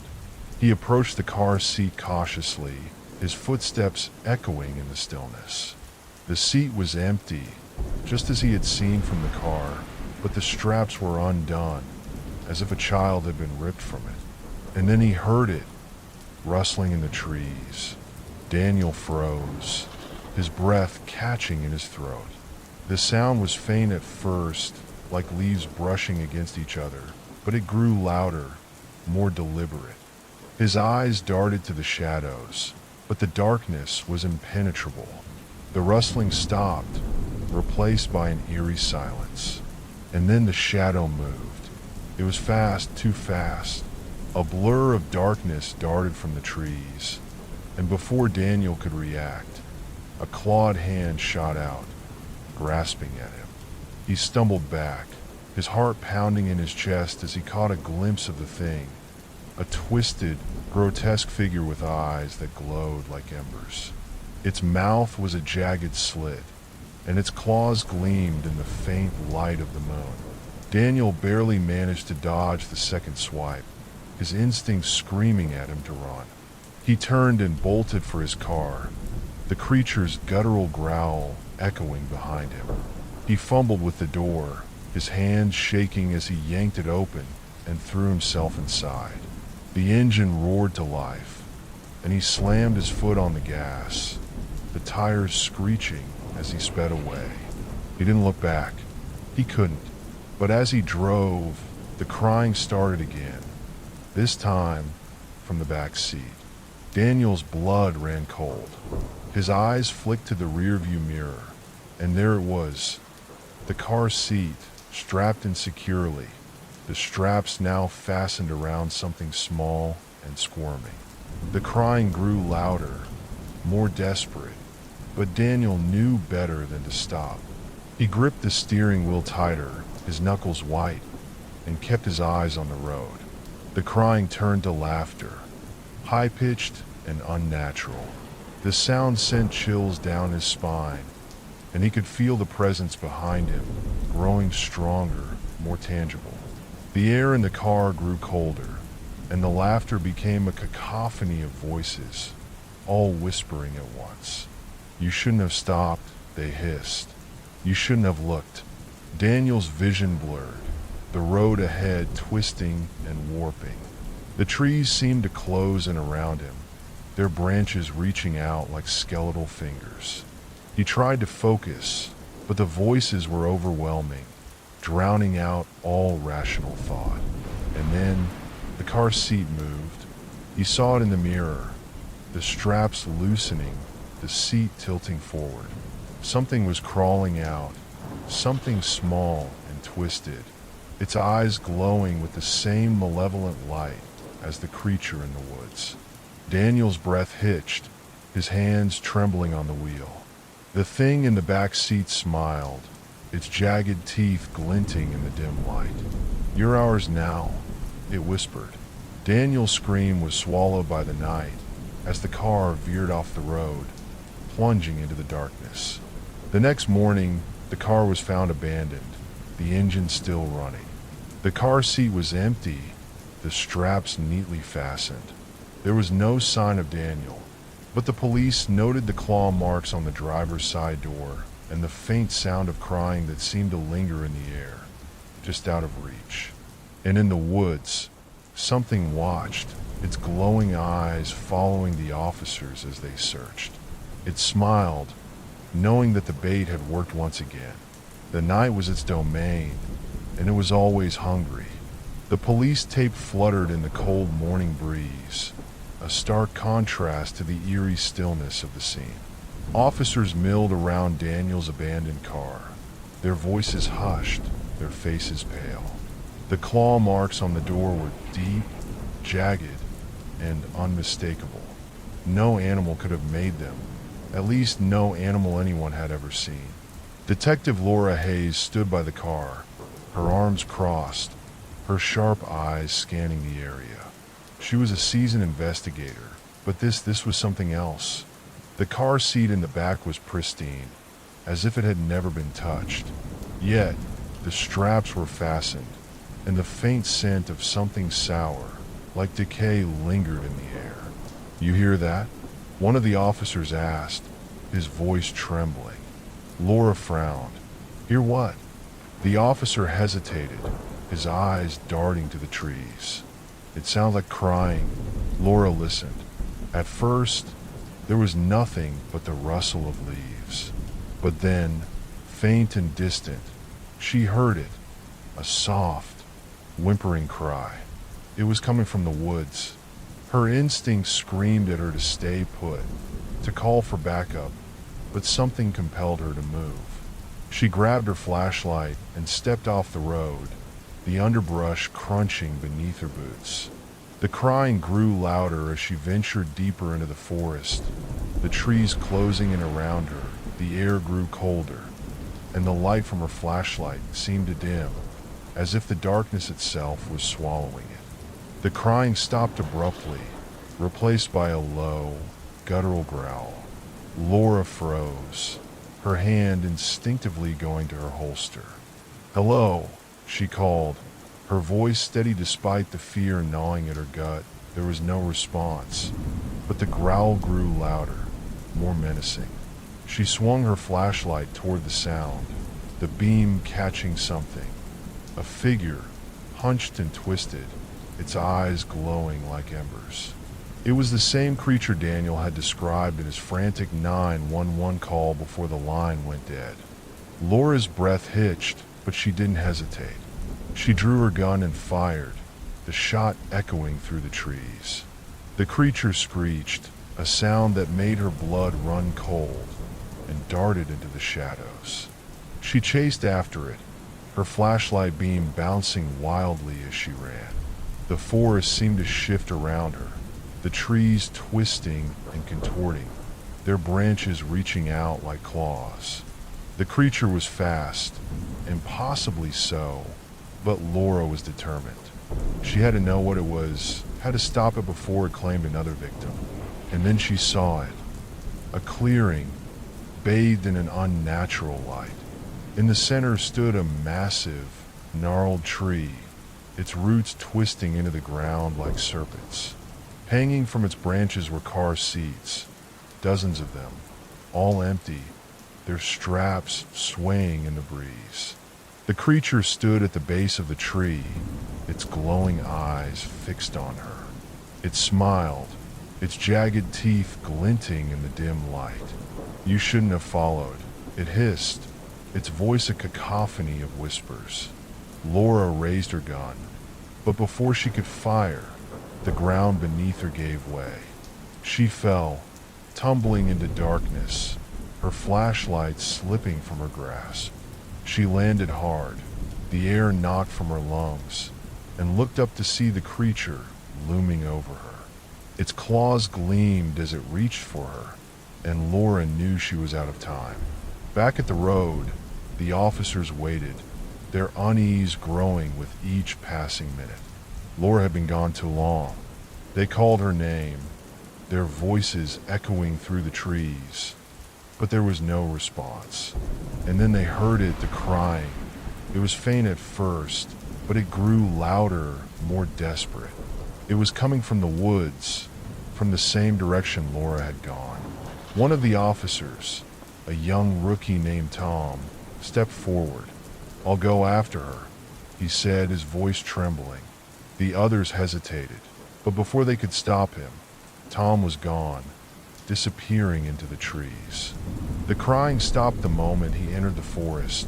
B: He approached the car seat cautiously, his footsteps echoing in the stillness. The seat was empty, just as he had seen from the car, but the straps were undone, as if a child had been ripped from it. And then he heard it, rustling in the trees. Daniel froze, his breath catching in his throat. The sound was faint at first, like leaves brushing against each other, but it grew louder, more deliberate. His eyes darted to the shadows, but the darkness was impenetrable. The rustling stopped, replaced by an eerie silence. And then the shadow moved. It was fast, too fast. A blur of darkness darted from the trees, and before Daniel could react, a clawed hand shot out, grasping at him. He stumbled back, his heart pounding in his chest as he caught a glimpse of the thing, a twisted, grotesque figure with eyes that glowed like embers. Its mouth was a jagged slit, and its claws gleamed in the faint light of the moon. Daniel barely managed to dodge the second swipe, his instincts screaming at him to run. He turned and bolted for his car, the creature's guttural growl echoing behind him. He fumbled with the door, his hands shaking as he yanked it open and threw himself inside. The engine roared to life, and he slammed his foot on the gas, the tires screeching as he sped away. He didn't look back. He couldn't. But as he drove, the crying started again, this time from the back seat. Daniel's blood ran cold. His eyes flicked to the rearview mirror, and there it was, the car seat, strapped in securely, the straps now fastened around something small and squirming. The crying grew louder, more desperate, but Daniel knew better than to stop. He gripped the steering wheel tighter, his knuckles white, and kept his eyes on the road. The crying turned to laughter, high-pitched and unnatural. The sound sent chills down his spine, and he could feel the presence behind him, growing stronger, more tangible. The air in the car grew colder, and the laughter became a cacophony of voices, all whispering at once. "You shouldn't have stopped," they hissed. "You shouldn't have looked. Daniel's vision blurred, the road ahead twisting and warping. The trees seemed to close in around him, their branches reaching out like skeletal fingers. He tried to focus, but the voices were overwhelming, drowning out all rational thought. And then the car seat moved. He saw it in the mirror, the straps loosening, the seat tilting forward. Something was crawling out, something small and twisted, its eyes glowing with the same malevolent light as the creature in the woods. Daniel's breath hitched, his hands trembling on the wheel. The thing in the back seat smiled, its jagged teeth glinting in the dim light. "You're ours now," it whispered. Daniel's scream was swallowed by the night as the car veered off the road, plunging into the darkness. The next morning, the car was found abandoned, the engine still running. The car seat was empty, the straps neatly fastened. There was no sign of Daniel, but the police noted the claw marks on the driver's side door and the faint sound of crying that seemed to linger in the air, just out of reach. And in the woods, something watched, its glowing eyes following the officers as they searched. It smiled, knowing that the bait had worked once again. The night was its domain, and it was always hungry. The police tape fluttered in the cold morning breeze, a stark contrast to the eerie stillness of the scene. Officers milled around Daniel's abandoned car, their voices hushed, their faces pale. The claw marks on the door were deep, jagged, and unmistakable. No animal could have made them, at least no animal anyone had ever seen. Detective Laura Hayes stood by the car, her arms crossed, her sharp eyes scanning the area. She was a seasoned investigator, but this was something else. The car seat in the back was pristine, as if it had never been touched. Yet, the straps were fastened, and the faint scent of something sour, like decay, lingered in the air. "You hear that?" one of the officers asked, his voice trembling. Laura frowned. "Hear what?" The officer hesitated, his eyes darting to the trees. "It sounds like crying." Laura listened. At first, there was nothing but the rustle of leaves. But then, faint and distant, she heard it, a soft, whimpering cry. It was coming from the woods. Her instinct screamed at her to stay put, to call for backup, but something compelled her to move. She grabbed her flashlight and stepped off the road, the underbrush crunching beneath her boots. The crying grew louder as she ventured deeper into the forest, the trees closing in around her. The air grew colder, and the light from her flashlight seemed to dim, as if the darkness itself was swallowing it. The crying stopped abruptly, replaced by a low, guttural growl. Laura froze, her hand instinctively going to her holster. "Hello," she called, her voice steady despite the fear gnawing at her gut. There was no response, but the growl grew louder, more menacing. She swung her flashlight toward the sound, the beam catching something. A figure, hunched and twisted, its eyes glowing like embers. It was the same creature Daniel had described in his frantic 911 call before the line went dead. Laura's breath hitched, but she didn't hesitate. She drew her gun and fired, the shot echoing through the trees. The creature screeched, a sound that made her blood run cold, and darted into the shadows. She chased after it, her flashlight beam bouncing wildly as she ran. The forest seemed to shift around her, the trees twisting and contorting, their branches reaching out like claws. The creature was fast, impossibly so, but Laura was determined. She had to know what it was, had to stop it before it claimed another victim. And then she saw it, a clearing, bathed in an unnatural light. In the center stood a massive, gnarled tree, its roots twisting into the ground like serpents. Hanging from its branches were car seats, dozens of them, all empty, their straps swaying in the breeze. The creature stood at the base of the tree, its glowing eyes fixed on her. It smiled, its jagged teeth glinting in the dim light. "You shouldn't have followed," it hissed, its voice a cacophony of whispers. Laura raised her gun, but before she could fire, the ground beneath her gave way. She fell, tumbling into darkness, her flashlight slipping from her grasp. She landed hard, the air knocked from her lungs, and looked up to see the creature looming over her. Its claws gleamed as it reached for her, and Laura knew she was out of time. Back at the road, the officers waited, their unease growing with each passing minute. Laura had been gone too long. They called her name, their voices echoing through the trees, but there was no response. And then they heard it, the crying. It was faint at first, but it grew louder, more desperate. It was coming from the woods, from the same direction Laura had gone. One of the officers, a young rookie named Tom, stepped forward. "I'll go after her," he said, his voice trembling. The others hesitated, but before they could stop him, Tom was gone, disappearing into the trees. The crying stopped the moment he entered the forest,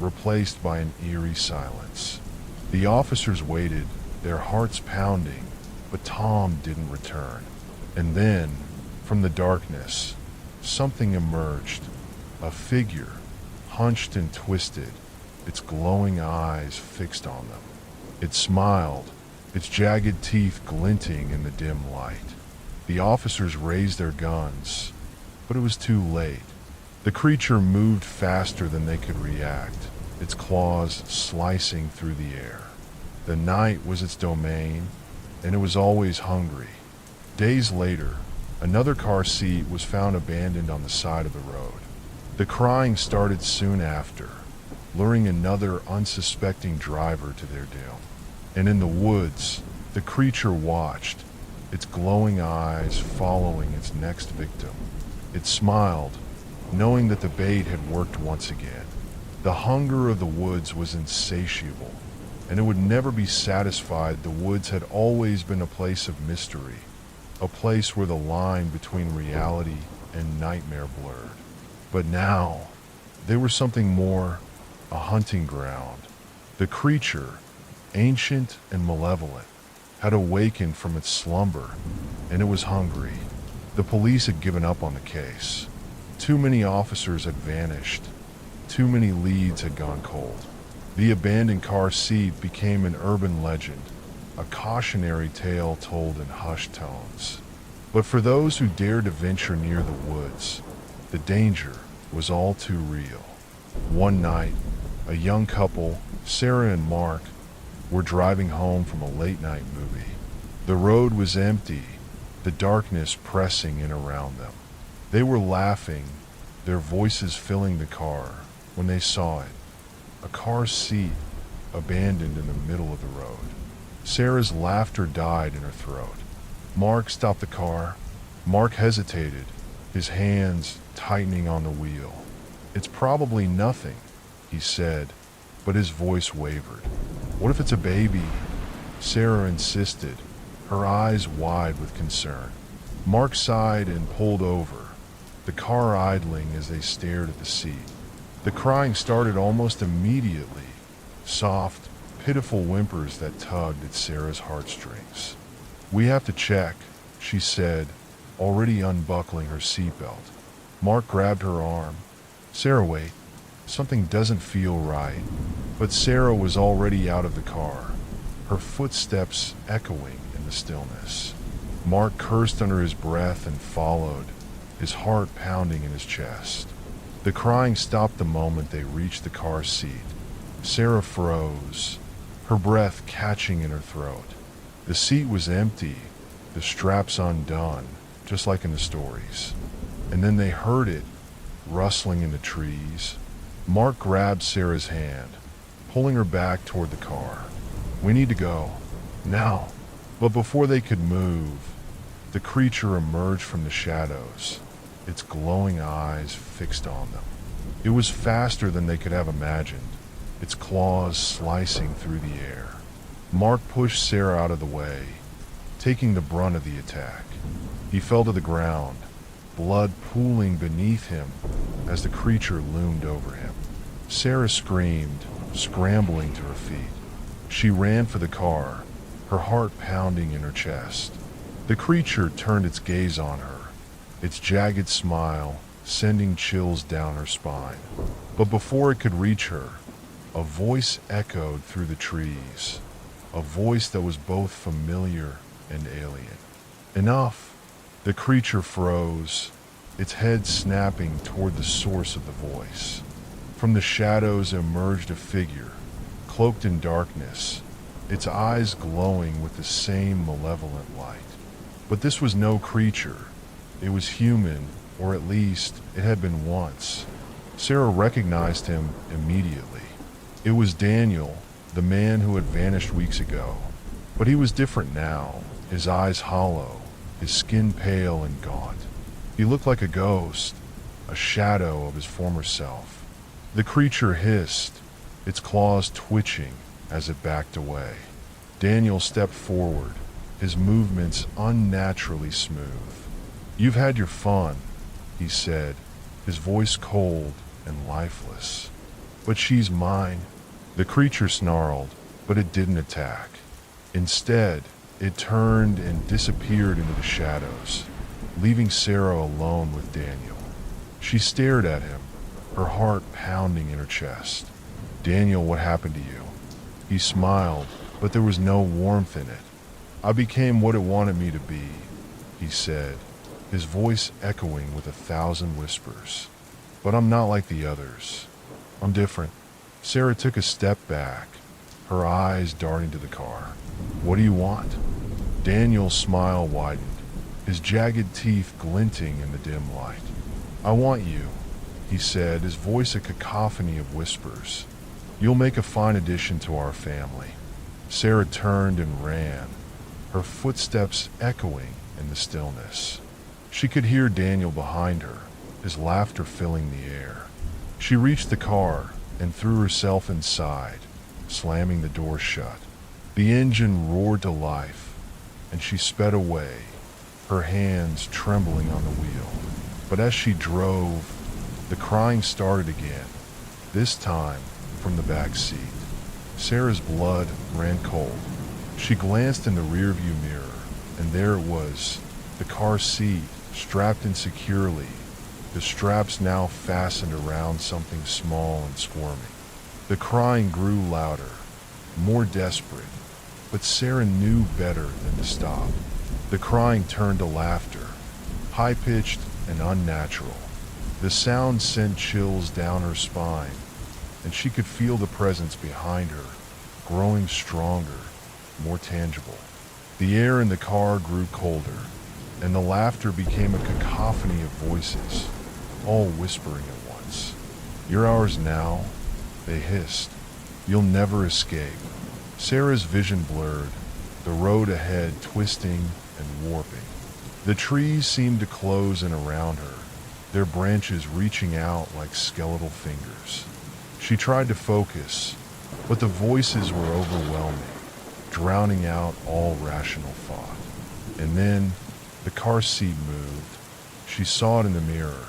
B: replaced by an eerie silence. The officers waited, their hearts pounding, but Tom didn't return. And then, from the darkness, something emerged, a figure, hunched and twisted, its glowing eyes fixed on them. It smiled, its jagged teeth glinting in the dim light. The officers raised their guns, but it was too late. The creature moved faster than they could react, its claws slicing through the air. The night was its domain, and it was always hungry. Days later, another car seat was found abandoned on the side of the road. The crying started soon after, luring another unsuspecting driver to their doom. And in the woods, the creature watched, its glowing eyes following its next victim. It smiled, knowing that the bait had worked once again. The hunger of the woods was insatiable, and it would never be satisfied. The woods had always been a place of mystery, a place where the line between reality and nightmare blurred. But now, they were something more, a hunting ground. The creature, ancient and malevolent, had awakened from its slumber, and it was hungry. The police had given up on the case. Too many officers had vanished. Too many leads had gone cold. The abandoned car seat became an urban legend, a cautionary tale told in hushed tones. But for those who dared to venture near the woods, the danger was all too real. One night, a young couple, Sarah and Mark, were driving home from a late-night movie. The road was empty, the darkness pressing in around them. They were laughing, their voices filling the car, when they saw it. A car seat abandoned in the middle of the road. Sarah's laughter died in her throat. Mark stopped the car. Mark hesitated, his hands tightening on the wheel. "It's probably nothing," he said, but his voice wavered. "What if it's a baby?" Sarah insisted, her eyes wide with concern. Mark sighed and pulled over, the car idling as they stared at the seat. The crying started almost immediately, soft, pitiful whimpers that tugged at Sarah's heartstrings. "We have to check," she said, already unbuckling her seatbelt. Mark grabbed her arm. "Sarah, wait. Something doesn't feel right." But Sarah was already out of the car, her footsteps echoing in the stillness. Mark cursed under his breath and followed, his heart pounding in his chest. The crying stopped the moment they reached the car seat. Sarah froze, her breath catching in her throat. The seat was empty, the straps undone, just like in the stories. And then they heard it, rustling in the trees. Mark grabbed Sarah's hand, pulling her back toward the car. "We need to go. Now." But before they could move, the creature emerged from the shadows, its glowing eyes fixed on them. It was faster than they could have imagined, its claws slicing through the air. Mark pushed Sarah out of the way, taking the brunt of the attack. He fell to the ground, blood pooling beneath him as the creature loomed over him. Sarah screamed, scrambling to her feet. She ran for the car, her heart pounding in her chest. The creature turned its gaze on her, its jagged smile sending chills down her spine. But before it could reach her, a voice echoed through the trees, a voice that was both familiar and alien. Enough! The creature froze, its head snapping toward the source of the voice. From the shadows emerged a figure, cloaked in darkness, its eyes glowing with the same malevolent light. But this was no creature. It was human, or at least it had been once. Sarah recognized him immediately. It was Daniel, the man who had vanished weeks ago. But he was different now, his eyes hollow, his skin pale and gaunt. He looked like a ghost, a shadow of his former self. The creature hissed, its claws twitching as it backed away. Daniel stepped forward, his movements unnaturally smooth. "You've had your fun," he said, his voice cold and lifeless. "But she's mine." The creature snarled, but it didn't attack. Instead, it turned and disappeared into the shadows, leaving Sarah alone with Daniel. She stared at him, her heart pounding in her chest. "Daniel, what happened to you?" He smiled, but there was no warmth in it. "I became what it wanted me to be," he said, his voice echoing with 1,000 whispers. "But I'm not like the others. I'm different." Sarah took a step back, her eyes darting to the car. "What do you want?" Daniel's smile widened, his jagged teeth glinting in the dim light. "I want you," he said, his voice a cacophony of whispers. "You'll make a fine addition to our family." Sarah turned and ran, her footsteps echoing in the stillness. She could hear Daniel behind her, his laughter filling the air. She reached the car and threw herself inside, slamming the door shut. The engine roared to life, and she sped away, her hands trembling on the wheel. But as she drove, the crying started again, this time from the back seat. Sarah's blood ran cold. She glanced in the rearview mirror, and there it was, the car seat, strapped in securely, the straps now fastened around something small and squirming. The crying grew louder, more desperate, but Sarah knew better than to stop. The crying turned to laughter, high-pitched and unnatural. The sound sent chills down her spine, and she could feel the presence behind her, growing stronger, more tangible. The air in the car grew colder, and the laughter became a cacophony of voices, all whispering at once. "You're ours now," they hissed. "You'll never escape." Sarah's vision blurred, the road ahead twisting and warping. The trees seemed to close in around her, their branches reaching out like skeletal fingers. She tried to focus, but the voices were overwhelming, drowning out all rational thought. And then the car seat moved. She saw it in the mirror,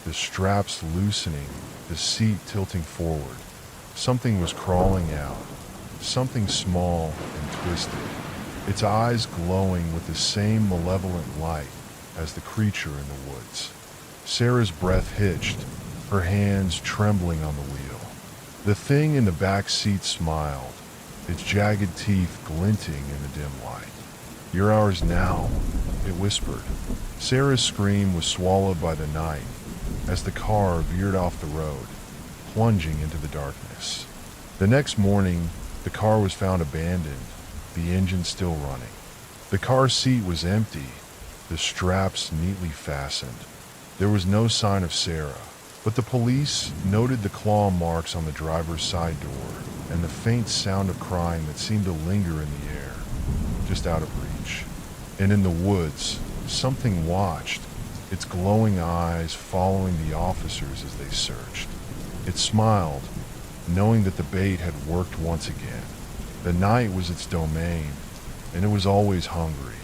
B: the straps loosening, the seat tilting forward. Something was crawling out, something small and twisted, its eyes glowing with the same malevolent light as the creature in the woods. Sarah's breath hitched, her hands trembling on the wheel. The thing in the back seat smiled, its jagged teeth glinting in the dim light. "You're ours now," it whispered. Sarah's scream was swallowed by the night as the car veered off the road, plunging into the darkness. The next morning, the car was found abandoned, the engine still running. The car seat was empty, the straps neatly fastened. There was no sign of Sarah, but the police noted the claw marks on the driver's side door and the faint sound of crying that seemed to linger in the air, just out of reach. And in the woods, something watched, its glowing eyes following the officers as they searched. It smiled, knowing that the bait had worked once again. The night was its domain, and it was always hungry.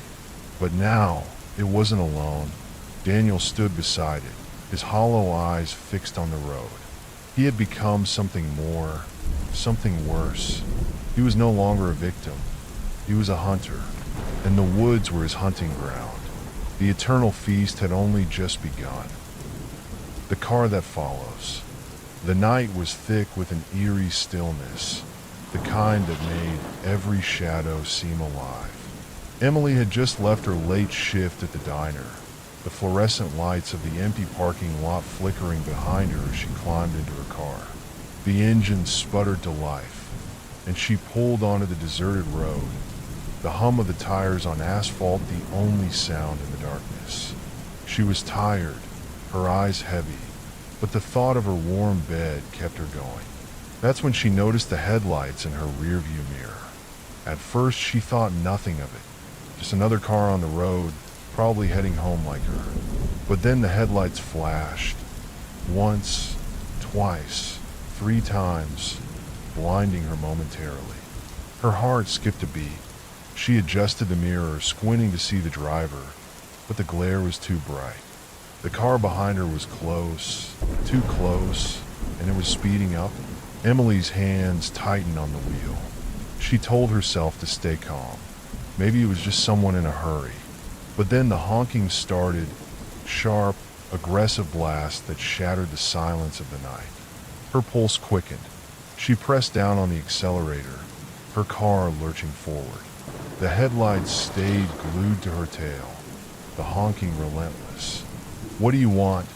B: But now, it wasn't alone. Daniel stood beside it, his hollow eyes fixed on the road. He had become something more, something worse. He was no longer a victim. He was a hunter, and the woods were his hunting ground. The eternal feast had only just begun. The car that follows. The night was thick with an eerie stillness, the kind that made every shadow seem alive. Emily had just left her late shift at the diner, the fluorescent lights of the empty parking lot flickering behind her as she climbed into her car. The engine sputtered to life, and she pulled onto the deserted road, the hum of the tires on asphalt the only sound in the darkness. She was tired, her eyes heavy, but the thought of her warm bed kept her going. That's when she noticed the headlights in her rearview mirror. At first, she thought nothing of it, just another car on the road, probably heading home like her. But then the headlights flashed. Once, twice, 3 times, blinding her momentarily. Her heart skipped a beat. She adjusted the mirror, squinting to see the driver, but the glare was too bright. The car behind her was close, too close, and it was speeding up. Emily's hands tightened on the wheel. She told herself to stay calm. Maybe it was just someone in a hurry. But then the honking started, sharp, aggressive blast that shattered the silence of the night. Her pulse quickened. She pressed down on the accelerator, her car lurching forward. The headlights stayed glued to her tail, the honking relentless. "What do you want?"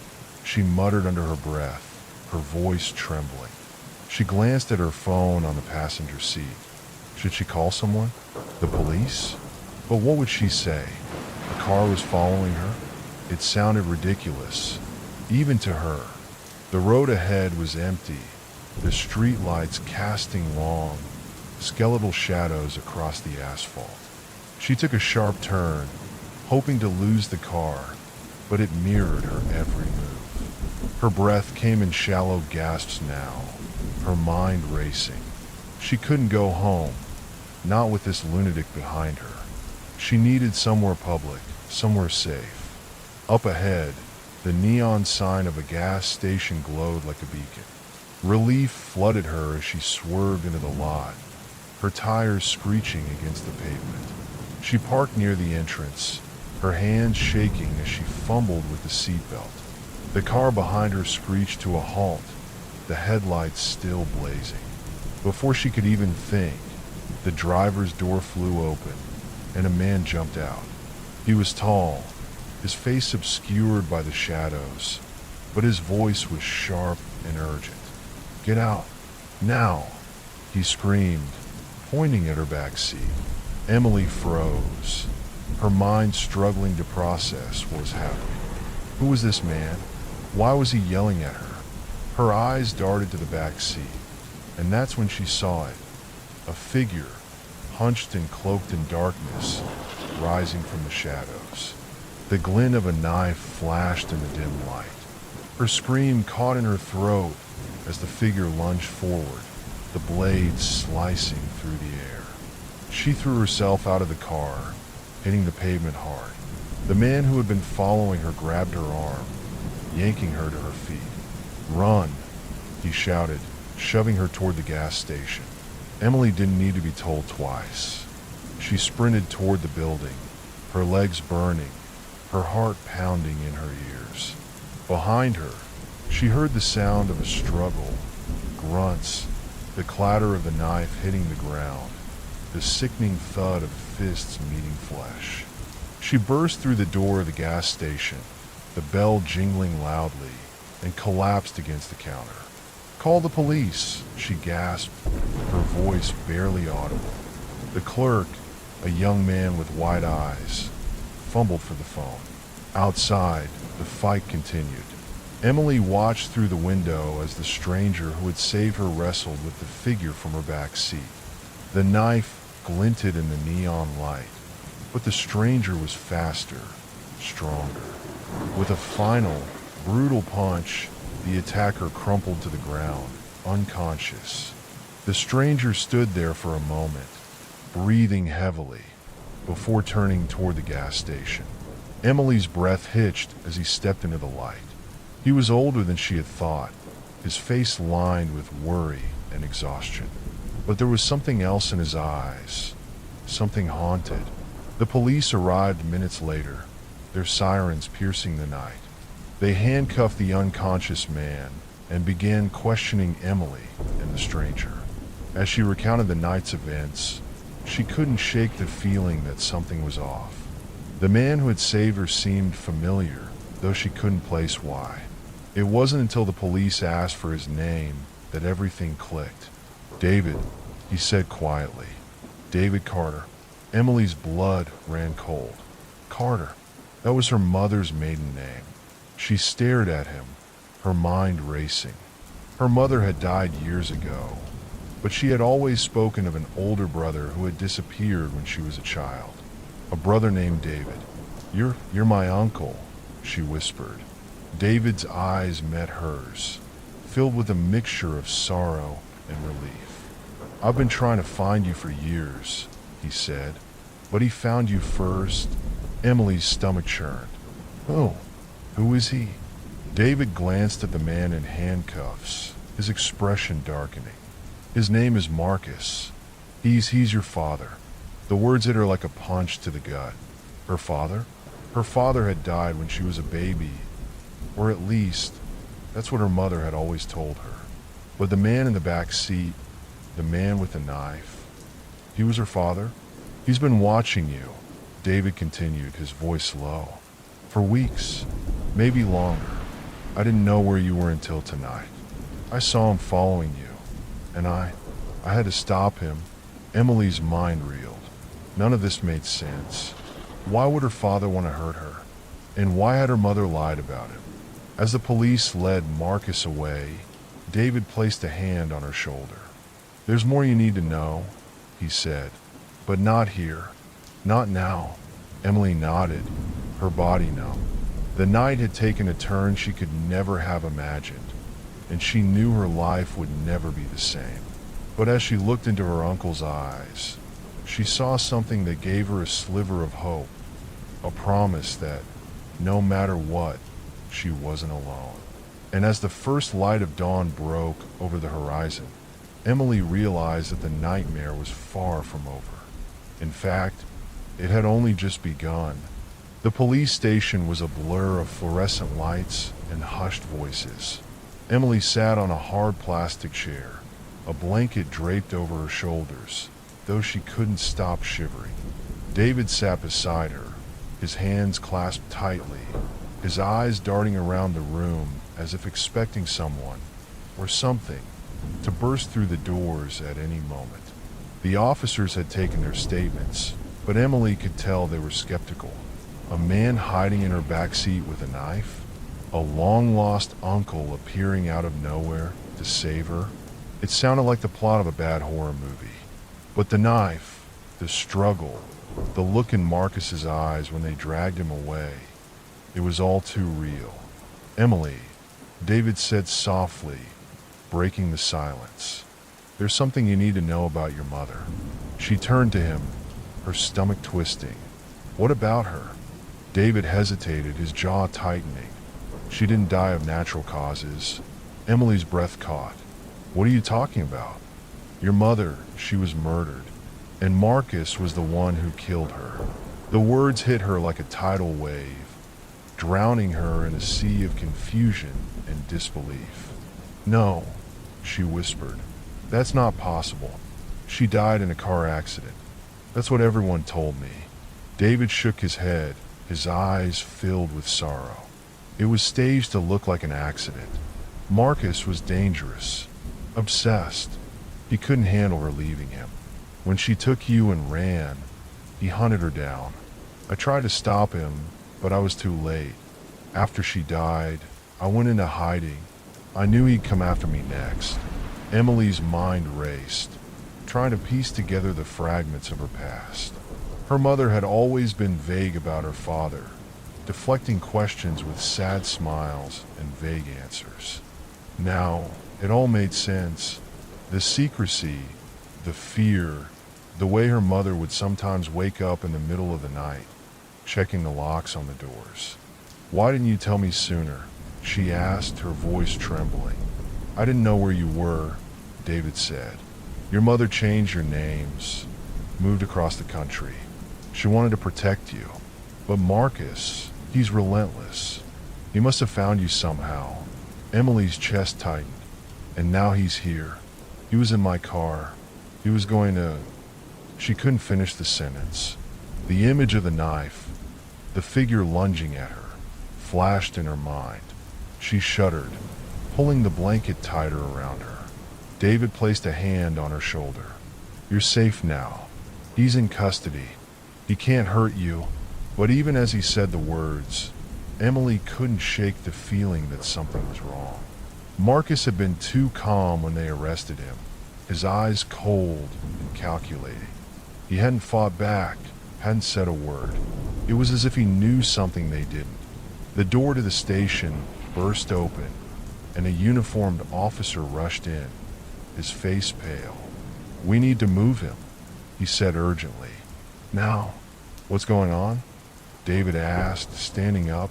B: she muttered under her breath, her voice trembling. She glanced at her phone on the passenger seat. Should she call someone? The police? But what would she say? A car was following her? It sounded ridiculous, even to her. The road ahead was empty, the street lights casting long, skeletal shadows across the asphalt. She took a sharp turn, hoping to lose the car, but it mirrored her every move. Her breath came in shallow gasps now, her mind racing. She couldn't go home, not with this lunatic behind her. She needed somewhere public, somewhere safe. Up ahead, the neon sign of a gas station glowed like a beacon. Relief flooded her as she swerved into the lot, her tires screeching against the pavement. She parked near the entrance, her hands shaking as she fumbled with the seatbelt. The car behind her screeched to a halt, the headlights still blazing. Before she could even think, the driver's door flew open, and a man jumped out. He was tall, his face obscured by the shadows, but his voice was sharp and urgent. "Get out, now!" he screamed, pointing at her back seat. Emily froze, her mind struggling to process what was happening. Who was this man? Why was he yelling at her? Her eyes darted to the back seat, and that's when she saw it. A figure, hunched and cloaked in darkness, rising from the shadows. The glint of a knife flashed in the dim light. Her scream caught in her throat as the figure lunged forward, the blade slicing through the air. She threw herself out of the car, hitting the pavement hard. The man who had been following her grabbed her arm, yanking her to her feet. "Run!" he shouted, shoving her toward the gas station. Emily didn't need to be told twice. She sprinted toward the building, her legs burning, her heart pounding in her ears. Behind her, she heard the sound of a struggle, grunts, the clatter of the knife hitting the ground, the sickening thud of fists meeting flesh. She burst through the door of the gas station, the bell jingling loudly, and collapsed against the counter. "Call the police," she gasped, her voice barely audible. The clerk, a young man with wide eyes, fumbled for the phone. Outside, the fight continued. Emily watched through the window as the stranger who had saved her wrestled with the figure from her back seat. The knife glinted in the neon light, but the stranger was faster, stronger. With a final, brutal punch, the attacker crumpled to the ground, unconscious. The stranger stood there for a moment, breathing heavily, before turning toward the gas station. Emily's breath hitched as he stepped into the light. He was older than she had thought, his face lined with worry and exhaustion. But there was something else in his eyes, something haunted. The police arrived minutes later, their sirens piercing the night. They handcuffed the unconscious man and began questioning Emily and the stranger. As she recounted the night's events, she couldn't shake the feeling that something was off. The man who had saved her seemed familiar, though she couldn't place why. It wasn't until the police asked for his name that everything clicked. "David," he said quietly. "David Carter." Emily's blood ran cold. Carter. That was her mother's maiden name. She stared at him, her mind racing. Her mother had died years ago, but she had always spoken of an older brother who had disappeared when she was a child. A brother named David. You're my uncle," she whispered. David's eyes met hers, filled with a mixture of sorrow and relief. "I've been trying to find you for years," he said, "but he found you first." Emily's stomach churned. "Oh, who is he?" David glanced at the man in handcuffs, his expression darkening. "His name is Marcus. He's your father." The words hit her like a punch to the gut. Her father? Her father had died when she was a baby, or at least, that's what her mother had always told her. But the man in the back seat, the man with the knife, he was her father? "He's been watching you," David continued, his voice low. "For weeks, maybe longer. I didn't know where you were until tonight. I saw him following you, and I had to stop him." Emily's mind reeled. None of this made sense. Why would her father want to hurt her? And why had her mother lied about him? As the police led Marcus away, David placed a hand on her shoulder. "There's more you need to know," he said, "but not here. Not now." Emily nodded, her body numb. The night had taken a turn she could never have imagined, and she knew her life would never be the same. But as she looked into her uncle's eyes, she saw something that gave her a sliver of hope, a promise that, no matter what, she wasn't alone. And as the first light of dawn broke over the horizon, Emily realized that the nightmare was far from over. In fact, it had only just begun. The police station was a blur of fluorescent lights and hushed voices. Emily sat on a hard plastic chair, a blanket draped over her shoulders, though she couldn't stop shivering. David sat beside her, his hands clasped tightly, his eyes darting around the room as if expecting someone, or something, to burst through the doors at any moment. The officers had taken their statements, but Emily could tell they were skeptical. A man hiding in her backseat with a knife? A long-lost uncle appearing out of nowhere to save her? It sounded like the plot of a bad horror movie. But the knife, the struggle, the look in Marcus's eyes when they dragged him away, it was all too real. "Emily," David said softly, breaking the silence, "there's something you need to know about your mother." She turned to him, her stomach twisting. "What about her?" David hesitated, his jaw tightening. "She didn't die of natural causes." Emily's breath caught. "What are you talking about?" "Your mother, she was murdered, and Marcus was the one who killed her." The words hit her like a tidal wave, drowning her in a sea of confusion and disbelief. "No," she whispered. "That's not possible. She died in a car accident. That's what everyone told me." David shook his head, his eyes filled with sorrow. "It was staged to look like an accident. Marcus was dangerous, obsessed. He couldn't handle her leaving him. When she took you and ran, he hunted her down. I tried to stop him, but I was too late. After she died, I went into hiding. I knew he'd come after me next." Emily's mind raced, trying to piece together the fragments of her past. Her mother had always been vague about her father, deflecting questions with sad smiles and vague answers. Now, It all made sense. The secrecy, the fear, the way her mother would sometimes wake up in the middle of the night, checking the locks on the doors. "Why didn't you tell me sooner?" she asked, her voice trembling. "I didn't know where you were," David said. "Your mother changed your names, moved across the country. She wanted to protect you. But Marcus, he's relentless. He must have found you somehow." Emily's chest tightened. "And now he's here. He was in my car. He was going to..." She couldn't finish the sentence. The image of the knife, the figure lunging at her, flashed in her mind. She shuddered, pulling the blanket tighter around her. David placed a hand on her shoulder. "You're safe now. He's in custody. He can't hurt you." But even as he said the words, Emily couldn't shake the feeling that something was wrong. Marcus had been too calm when they arrested him, his eyes cold and calculating. He hadn't fought back, hadn't said a word. It was as if he knew something they didn't. The door to the station burst open, and a uniformed officer rushed in, his face pale. "We need to move him," he said urgently. "Now." "What's going on?" David asked, standing up.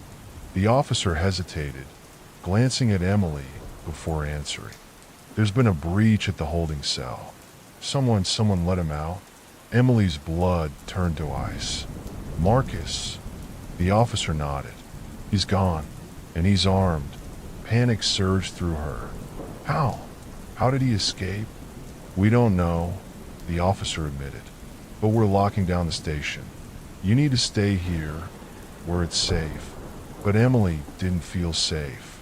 B: The officer hesitated, glancing at Emily before answering. "There's been a breach at the holding cell. Someone let him out." Emily's blood turned to ice. "Marcus?" The officer nodded. "He's gone, and he's armed." Panic surged through her. "How? How did he escape?" "We don't know," the officer admitted. "But we're locking down the station. You need to stay here, where it's safe." But Emily didn't feel safe.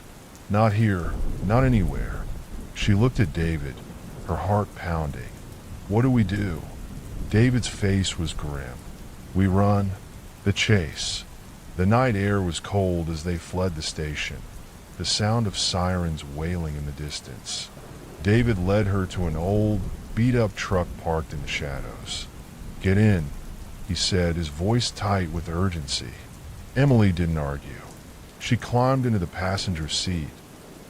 B: Not here, not anywhere. She looked at David, her heart pounding. "What do we do?" David's face was grim. "We run. The chase." The night air was cold as they fled the station, the sound of sirens wailing in the distance. David led her to an old, beat-up truck parked in the shadows. "Get in," he said, his voice tight with urgency. Emily didn't argue. She climbed into the passenger seat,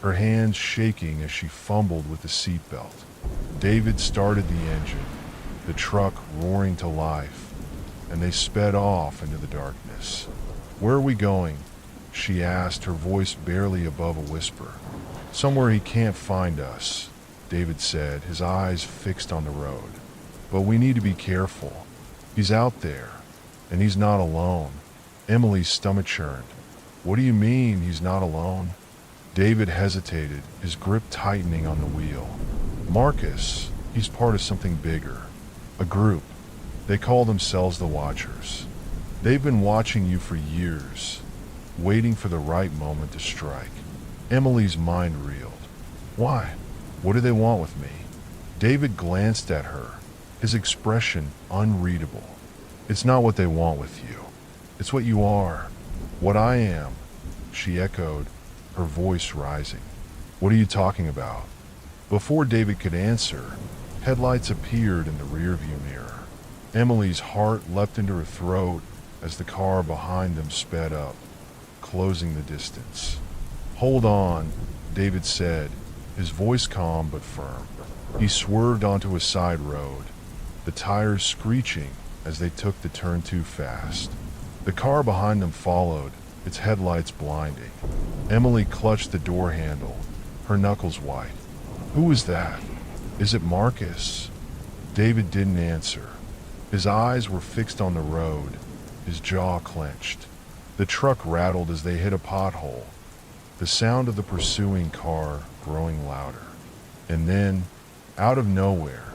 B: her hands shaking as she fumbled with the seatbelt. David started the engine, the truck roaring to life, and they sped off into the darkness. "Where are we going?" she asked, her voice barely above a whisper. "Somewhere he can't find us," David said, his eyes fixed on the road. "But we need to be careful. He's out there, and he's not alone." Emily's stomach churned. "What do you mean he's not alone?" David hesitated, his grip tightening on the wheel. "Marcus, he's part of something bigger. A group. They call themselves the Watchers. They've been watching you for years, waiting for the right moment to strike." Emily's mind reeled. "Why? What do they want with me?" David glanced at her, his expression unreadable. "It's not what they want with you. It's what you are. What I am," she echoed, her voice rising. "What are you talking about?" Before David could answer, headlights appeared in the rearview mirror. Emily's heart leapt into her throat as the car behind them sped up, closing the distance. "Hold on," David said, his voice calm but firm. He swerved onto a side road, the tires screeching as they took the turn too fast. The car behind them followed, its headlights blinding. Emily clutched the door handle, her knuckles white. "Who is that? Is it Marcus?" David didn't answer. His eyes were fixed on the road, his jaw clenched. The truck rattled as they hit a pothole, the sound of the pursuing car growing louder. And then, out of nowhere,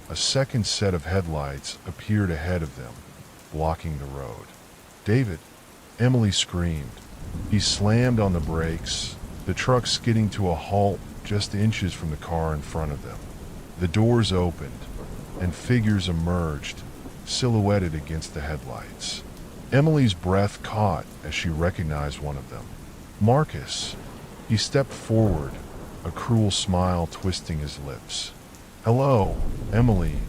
B: a second set of headlights appeared ahead of them, blocking the road. "David!" Emily screamed. He slammed on the brakes, the truck skidding to a halt just inches from the car in front of them. The doors opened, and figures emerged, silhouetted against the headlights. Emily's breath caught as she recognized one of them. "Marcus!" He stepped forward, a cruel smile twisting his lips. "Hello, Emily,"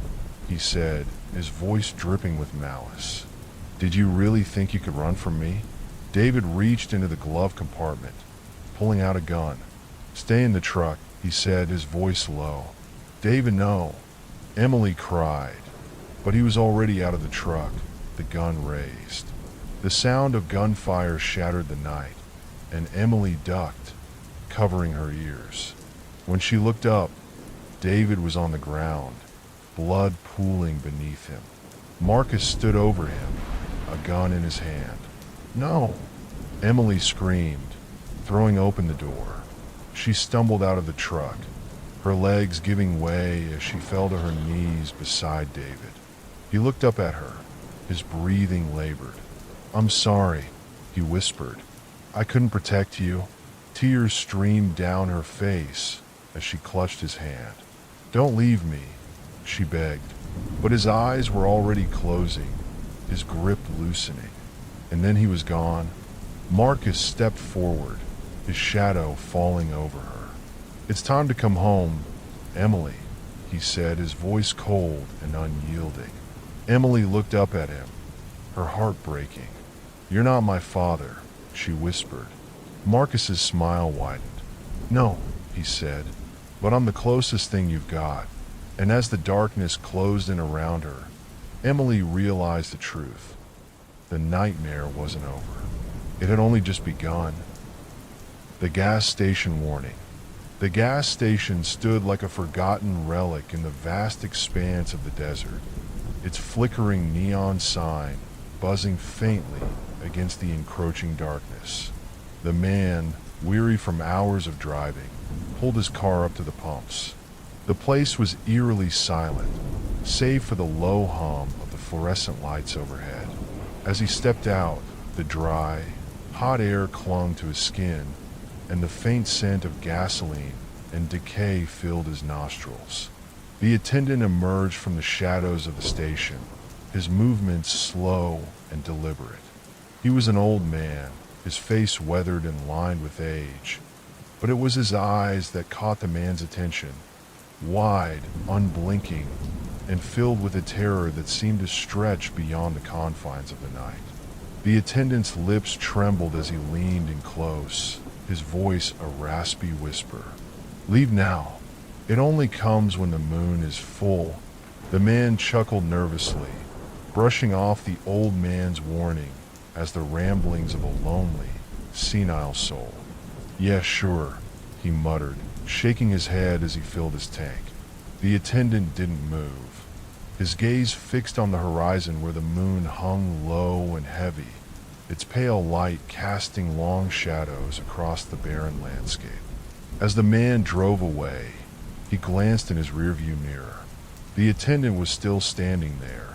B: he said, his voice dripping with malice. "Did you really think you could run from me?" David reached into the glove compartment, pulling out a gun. "Stay in the truck," he said, his voice low. David, no. Emily cried, but he was already out of the truck, the gun raised. The sound of gunfire shattered the night, and Emily ducked, covering her ears. When she looked up, David was on the ground, blood pooling beneath him. Marcus stood over him, a gun in his hand. No! Emily screamed, throwing open the door. She stumbled out of the truck, her legs giving way as she fell to her knees beside David. He looked up at her, his breathing labored. I'm sorry, he whispered. I couldn't protect you. Tears streamed down her face as she clutched his hand. Don't leave me, she begged. But his eyes were already closing, his grip loosening. And then he was gone. Marcus stepped forward, his shadow falling over her. It's time to come home, Emily, he said, his voice cold and unyielding. Emily looked up at him, her heart breaking. You're not my father, she whispered. Marcus's smile widened. No, he said, but I'm the closest thing you've got. And as the darkness closed in around her, Emily realized the truth. The nightmare wasn't over. It had only just begun. The gas station warning. The gas station stood like a forgotten relic in the vast expanse of the desert, its flickering neon sign buzzing faintly against the encroaching darkness. The man, weary from hours of driving, pulled his car up to the pumps. The place was eerily silent, save for the low hum of the fluorescent lights overhead. As he stepped out, the dry, hot air clung to his skin, and the faint scent of gasoline and decay filled his nostrils. The attendant emerged from the shadows of the station, his movements slow and deliberate. He was an old man, his face weathered and lined with age, but it was his eyes that caught the man's attention, wide, unblinking, and filled with a terror that seemed to stretch beyond the confines of the night. The attendant's lips trembled as he leaned in close, his voice a raspy whisper. Leave now. It only comes when the moon is full. The man chuckled nervously, brushing off the old man's warning as the ramblings of a lonely, senile soul. Yeah, sure, he muttered, shaking his head as he filled his tank. The attendant didn't move, his gaze fixed on the horizon where the moon hung low and heavy, its pale light casting long shadows across the barren landscape. As the man drove away, he glanced in his rearview mirror. The attendant was still standing there,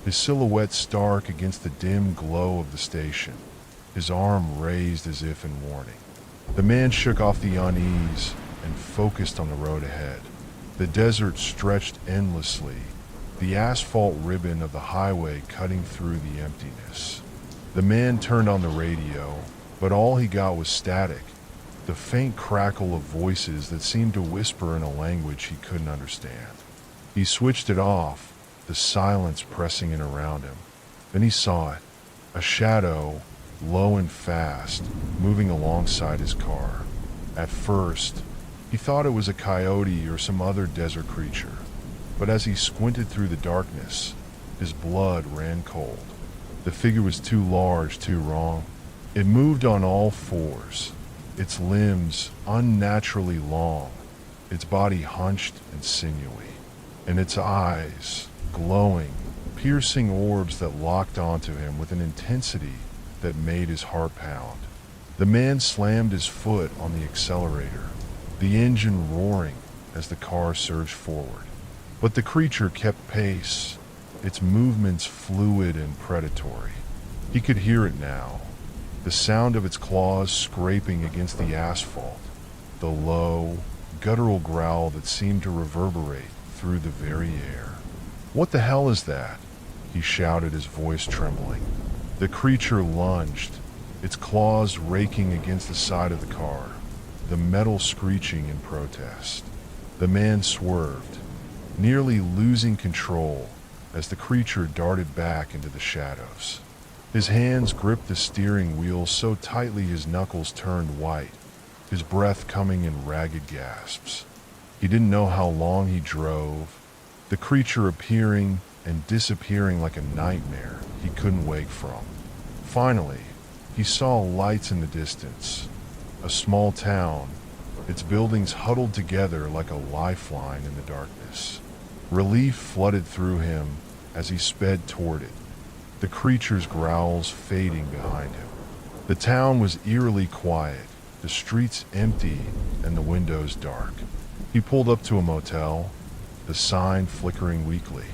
B: his silhouette stark against the dim glow of the station, his arm raised as if in warning. The man shook off the unease and focused on the road ahead. The desert stretched endlessly, the asphalt ribbon of the highway cutting through the emptiness. The man turned on the radio, but all he got was static, the faint crackle of voices that seemed to whisper in a language he couldn't understand. He switched it off, the silence pressing in around him. Then he saw it, a shadow, low and fast, moving alongside his car. At first, he thought it was a coyote or some other desert creature, but as he squinted through the darkness, his blood ran cold. The figure was too large, too wrong. It moved on all fours, its limbs unnaturally long, its body hunched and sinewy, and its eyes glowing, piercing orbs that locked onto him with an intensity that made his heart pound. The man slammed his foot on the accelerator, the engine roaring as the car surged forward. But the creature kept pace, its movements fluid and predatory. He could hear it now, the sound of its claws scraping against the asphalt, the low, guttural growl that seemed to reverberate through the very air. What the hell is that? He shouted, his voice trembling. The creature lunged, its claws raking against the side of the car, the metal screeching in protest. The man swerved, nearly losing control as the creature darted back into the shadows. His hands gripped the steering wheel so tightly his knuckles turned white, his breath coming in ragged gasps. He didn't know how long he drove, the creature appearing and disappearing like a nightmare he couldn't wake from. Finally, he saw lights in the distance. A small town, its buildings huddled together like a lifeline in the darkness. Relief flooded through him as he sped toward it, the creature's growls fading behind him. The town was eerily quiet, the streets empty and the windows dark. He pulled up to a motel, the sign flickering weakly.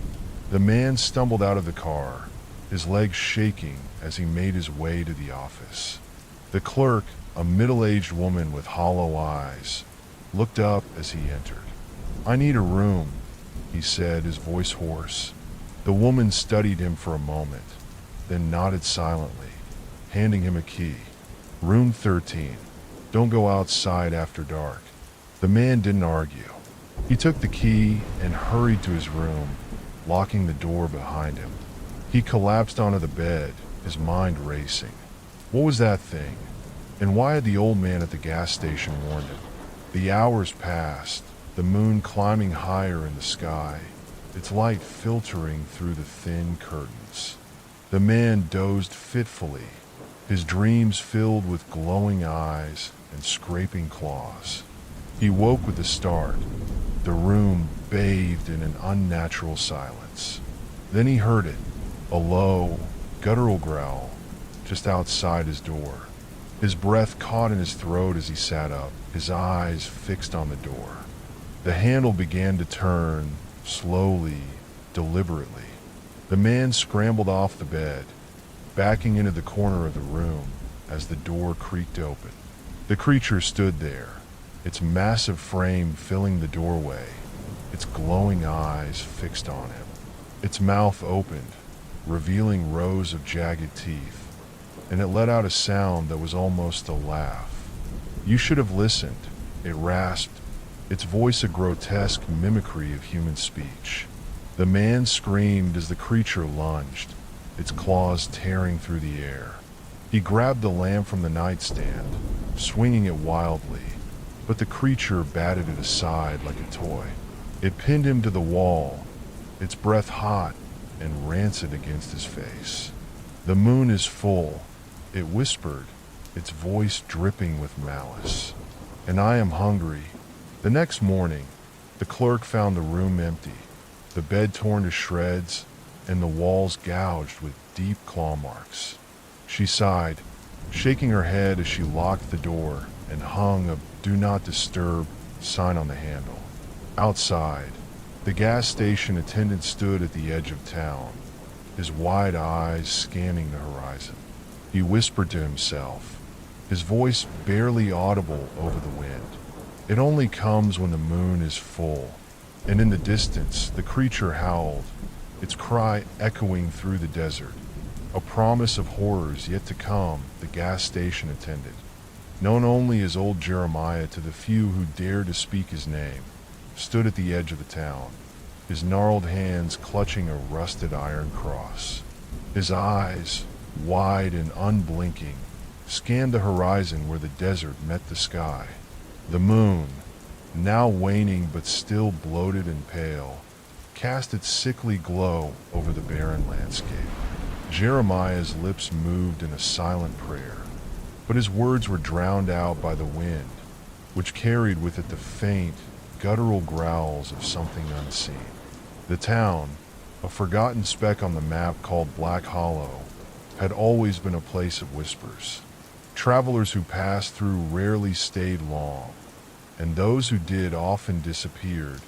B: The man stumbled out of the car, his legs shaking as he made his way to the office. The clerk, a middle-aged woman with hollow eyes, looked up as he entered. "I need a room," he said, his voice hoarse. The woman studied him for a moment, then nodded silently, handing him a key. "Room 13. Don't go outside after dark." The man didn't argue. He took the key and hurried to his room, locking the door behind him. He collapsed onto the bed, his mind racing. What was that thing? And why had the old man at the gas station warned him? The hours passed, the moon climbing higher in the sky, its light filtering through the thin curtains. The man dozed fitfully, his dreams filled with glowing eyes and scraping claws. He woke with a start, the room bathed in an unnatural silence. Then he heard it, a low, guttural growl, just outside his door. His breath caught in his throat as he sat up, his eyes fixed on the door. The handle began to turn, slowly, deliberately. The man scrambled off the bed, backing into the corner of the room as the door creaked open. The creature stood there, its massive frame filling the doorway, its glowing eyes fixed on him. Its mouth opened, revealing rows of jagged teeth, and it let out a sound that was almost a laugh. "You should have listened," it rasped, its voice a grotesque mimicry of human speech. The man screamed as the creature lunged, its claws tearing through the air. He grabbed the lamp from the nightstand, swinging it wildly, but the creature batted it aside like a toy. It pinned him to the wall, its breath hot and rancid against his face. "The moon is full," it whispered, its voice dripping with malice. "And I am hungry." The next morning, the clerk found the room empty, the bed torn to shreds, and the walls gouged with deep claw marks. She sighed, shaking her head as she locked the door and hung a "Do Not Disturb" sign on the handle. Outside, the gas station attendant stood at the edge of town, his wide eyes scanning the horizon. He whispered to himself, his voice barely audible over the wind. "It only comes when the moon is full." And in the distance, the creature howled, its cry echoing through the desert, a promise of horrors yet to come. The gas station attendant, known only as old Jeremiah to the few who dared to speak his name, stood at the edge of the town, his gnarled hands clutching a rusted iron cross. His eyes, wide and unblinking, scanned the horizon where the desert met the sky. The moon, now waning but still bloated and pale, cast its sickly glow over the barren landscape. Jeremiah's lips moved in a silent prayer, but his words were drowned out by the wind, which carried with it the faint, guttural growls of something unseen. The town, a forgotten speck on the map called Black Hollow, had always been a place of whispers. Travelers who passed through rarely stayed long, and those who did often disappeared,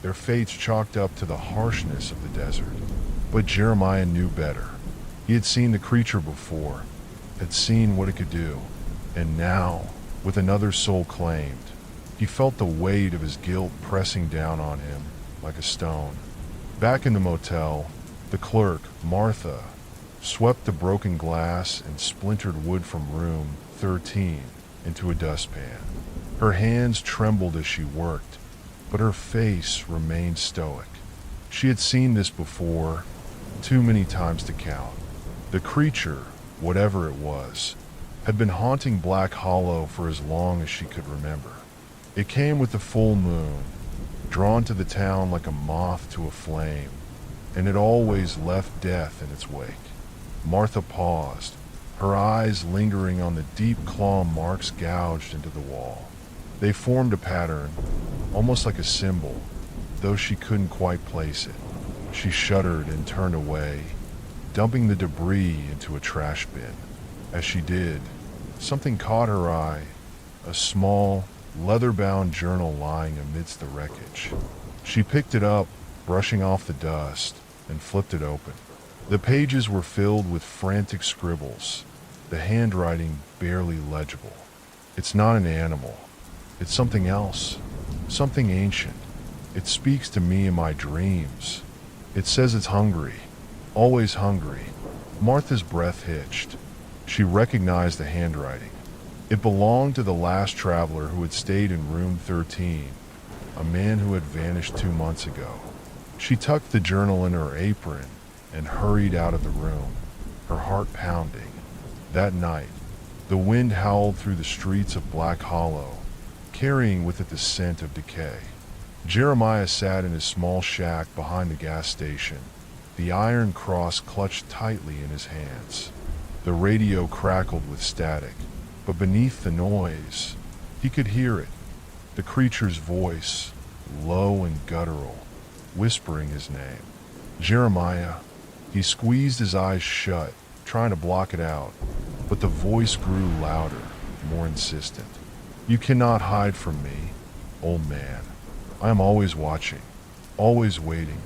B: their fates chalked up to the harshness of the desert. But Jeremiah knew better. He had seen the creature before, had seen what it could do, and now, with another soul claimed, he felt the weight of his guilt pressing down on him like a stone. Back in the motel, the clerk, Martha, swept the broken glass and splintered wood from room 13 into a dustpan. Her hands trembled as she worked, but her face remained stoic. She had seen this before, too many times to count. The creature, whatever it was, had been haunting Black Hollow for as long as she could remember. It came with the full moon, drawn to the town like a moth to a flame, and it always left death in its wake. Martha paused, her eyes lingering on the deep claw marks gouged into the wall. They formed a pattern, almost like a symbol, though she couldn't quite place it. She shuddered and turned away, dumping the debris into a trash bin. As she did, something caught her eye, a small, leather-bound journal lying amidst the wreckage. She picked it up, brushing off the dust, and flipped it open. The pages were filled with frantic scribbles, the handwriting barely legible. It's not an animal. It's something else, something ancient. It speaks to me in my dreams. It says it's hungry, always hungry. Martha's breath hitched. She recognized the handwriting. It belonged to the last traveler who had stayed in room 13, a man who had vanished 2 months ago. She tucked the journal in her apron and hurried out of the room, her heart pounding. That night, the wind howled through the streets of Black Hollow, carrying with it the scent of decay. Jeremiah sat in his small shack behind the gas station, the iron cross clutched tightly in his hands. The radio crackled with static, but beneath the noise, he could hear it, the creature's voice, low and guttural, whispering his name. Jeremiah. He squeezed his eyes shut, trying to block it out, but the voice grew louder, more insistent. You cannot hide from me, old man. I am always watching, always waiting.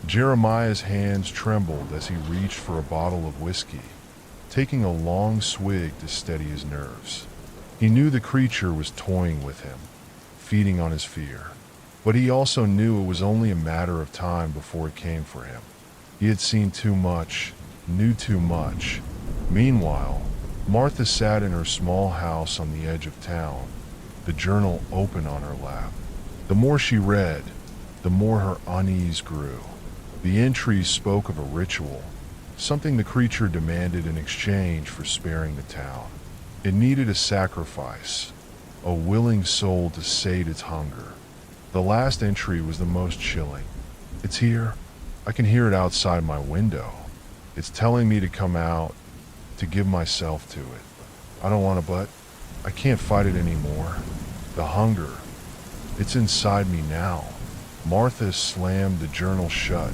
B: Jeremiah's hands trembled as he reached for a bottle of whiskey, taking a long swig to steady his nerves. He knew the creature was toying with him, feeding on his fear, but he also knew it was only a matter of time before it came for him. He had seen too much, knew too much. Meanwhile, Martha sat in her small house on the edge of town, the journal open on her lap. The more she read, the more her unease grew. The entries spoke of a ritual, something the creature demanded in exchange for sparing the town. It needed a sacrifice, a willing soul to sate its hunger. The last entry was the most chilling. It's here. I can hear it outside my window. It's telling me to come out, to give myself to it. I don't want to, but I can't fight it anymore. The hunger, it's inside me now. Martha slammed the journal shut,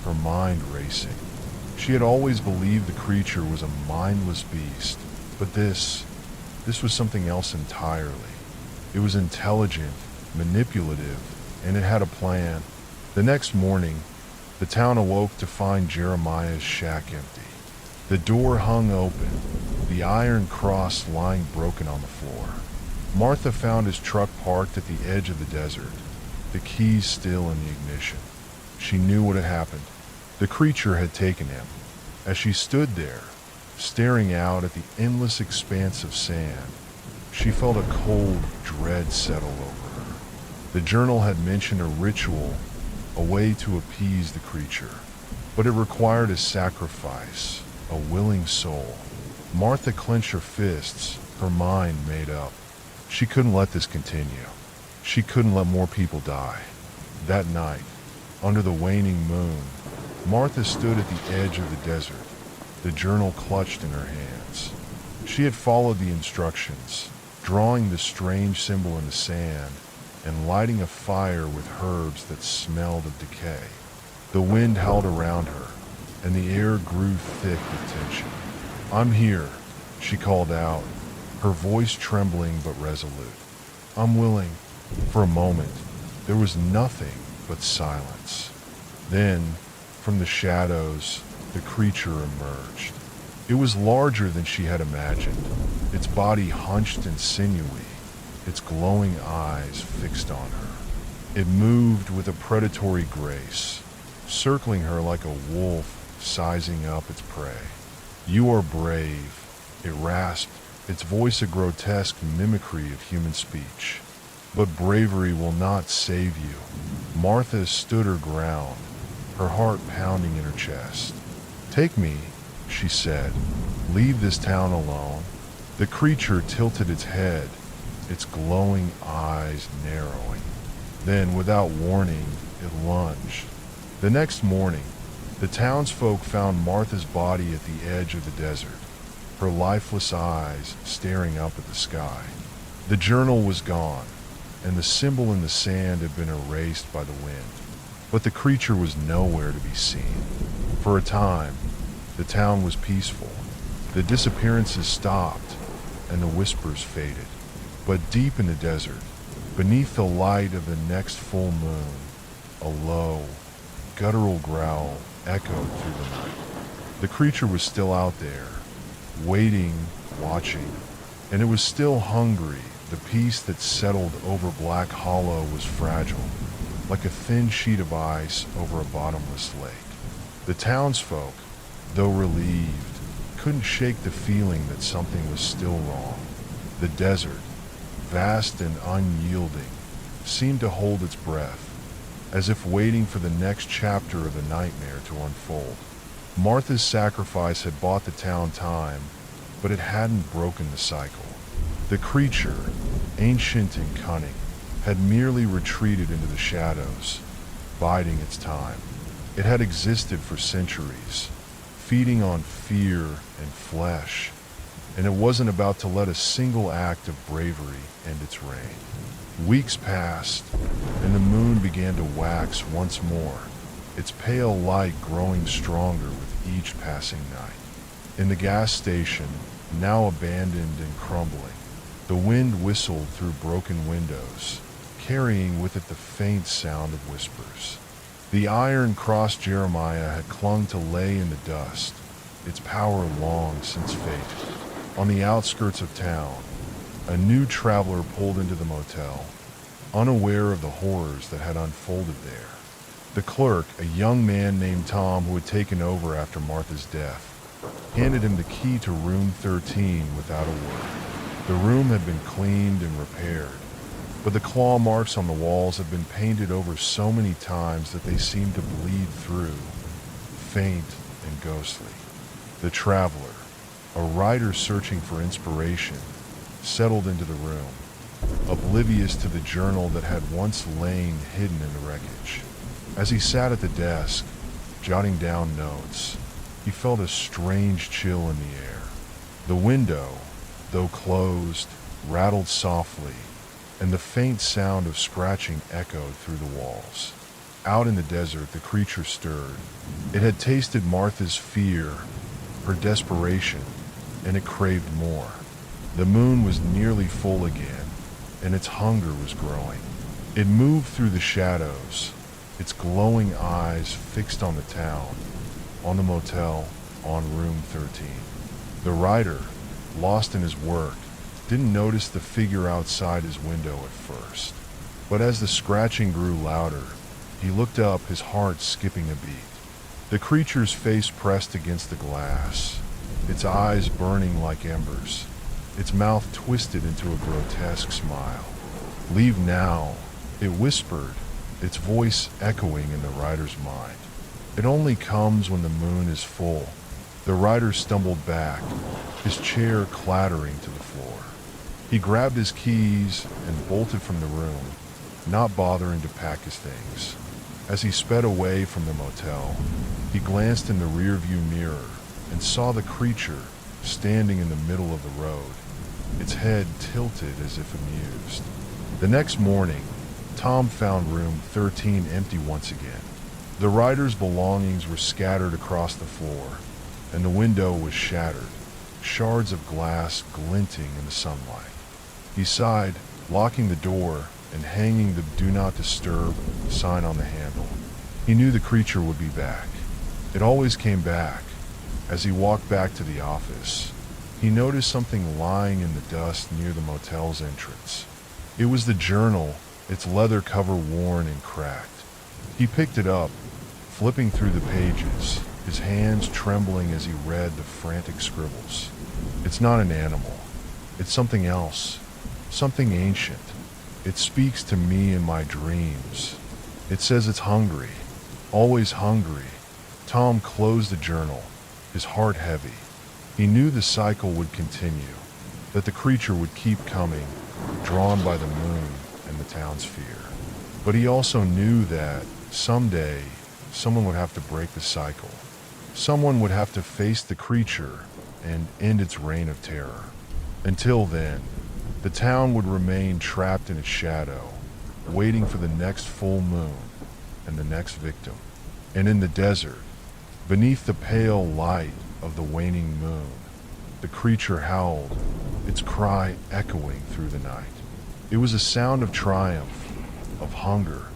B: her mind racing. She had always believed the creature was a mindless beast, but this was something else entirely. It was intelligent, manipulative, and it had a plan. The next morning, the town awoke to find Jeremiah's shack empty. The door hung open, the iron cross lying broken on the floor. Martha found his truck parked at the edge of the desert, the keys still in the ignition. She knew what had happened. The creature had taken him. As she stood there, staring out at the endless expanse of sand, she felt a cold dread settle over her. The journal had mentioned a ritual, a way to appease the creature, but it required a sacrifice, a willing soul. Martha clenched her fists, her mind made up. She couldn't let this continue. She couldn't let more people die. That night, under the waning moon, Martha stood at the edge of the desert, the journal clutched in her hands. She had followed the instructions, drawing the strange symbol in the sand and lighting a fire with herbs that smelled of decay. The wind howled around her, and the air grew thick with tension. I'm here, she called out, her voice trembling but resolute. I'm willing. For a moment, there was nothing but silence. Then, from the shadows, the creature emerged. It was larger than she had imagined, its body hunched and sinewy, its glowing eyes fixed on her. It moved with a predatory grace, circling her like a wolf sizing up its prey. You are brave, it rasped, its voice a grotesque mimicry of human speech. But bravery will not save you. Martha stood her ground, her heart pounding in her chest. Take me, she said. Leave this town alone. The creature tilted its head, its glowing eyes narrowing. Then, without warning, it lunged. The next morning, the townsfolk found Martha's body at the edge of the desert, her lifeless eyes staring up at the sky. The journal was gone, and the symbol in the sand had been erased by the wind. But the creature was nowhere to be seen. For a time, the town was peaceful. The disappearances stopped, and the whispers faded. But deep in the desert, beneath the light of the next full moon, a low, guttural growl echoed through the night. The creature was still out there, waiting, watching, and it was still hungry. The peace that settled over Black Hollow was fragile, like a thin sheet of ice over a bottomless lake. The townsfolk, though relieved, couldn't shake the feeling that something was still wrong. The desert, vast and unyielding, seemed to hold its breath, as if waiting for the next chapter of the nightmare to unfold. Martha's sacrifice had bought the town time, but it hadn't broken the cycle. The creature, ancient and cunning, had merely retreated into the shadows, biding its time. It had existed for centuries, feeding on fear and flesh, and it wasn't about to let a single act of bravery end its reign. Weeks passed, and the moon began to wax once more, its pale light growing stronger with each passing night. In the gas station, now abandoned and crumbling, the wind whistled through broken windows, carrying with it the faint sound of whispers. The iron-crossed Jeremiah had clung to lay in the dust, its power long since faded. On the outskirts of town, a new traveler pulled into the motel, unaware of the horrors that had unfolded there. The clerk, a young man named Tom who had taken over after Martha's death, handed him the key to room 13 without a word. The room had been cleaned and repaired, but the claw marks on the walls had been painted over so many times that they seemed to bleed through, faint and ghostly. The traveler, a writer searching for inspiration, settled into the room, oblivious to the journal that had once lain hidden in the wreckage. As he sat at the desk, jotting down notes, he felt a strange chill in the air. The window, though closed, rattled softly, and the faint sound of scratching echoed through the walls. Out in the desert, the creature stirred. It had tasted Martha's fear, her desperation, and it craved more. The moon was nearly full again, and its hunger was growing. It moved through the shadows, its glowing eyes fixed on the town, on the motel, on room 13. The writer, lost in his work, didn't notice the figure outside his window at first. But as the scratching grew louder, he looked up, his heart skipping a beat. The creature's face pressed against the glass, its eyes burning like embers, its mouth twisted into a grotesque smile. "Leave now," it whispered, its voice echoing in the writer's mind. "It only comes when the moon is full." The writer stumbled back, his chair clattering to the floor. He grabbed his keys and bolted from the room, not bothering to pack his things. As he sped away from the motel, he glanced in the rearview mirror and saw the creature standing in the middle of the road, its head tilted as if amused. The next morning, Tom found room 13 empty once again. The writer's belongings were scattered across the floor, and the window was shattered, shards of glass glinting in the sunlight. He sighed, locking the door and hanging the "Do Not Disturb" sign on the handle. He knew the creature would be back. It always came back. As he walked back to the office, he noticed something lying in the dust near the motel's entrance. It was the journal, its leather cover worn and cracked. He picked it up, flipping through the pages, his hands trembling as he read the frantic scribbles. "It's not an animal. It's something else. Something ancient. It speaks to me in my dreams. It says it's hungry. Always hungry." Tom closed the journal, his heart heavy. He knew the cycle would continue. that the creature would keep coming, drawn by the moon and the town's fear. But he also knew that someday someone would have to break the cycle. Someone would have to face the creature and end its reign of terror. Until then, the town would remain trapped in its shadow, waiting for the next full moon and the next victim. And in the desert, beneath the pale light of the waning moon, the creature howled, its cry echoing through the night. It was a sound of triumph, of hunger,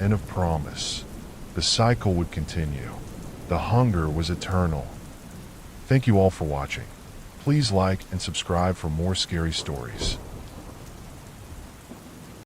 B: and of promise. The cycle would continue. The hunger was eternal. Thank you all for watching. Please like and subscribe for more scary stories.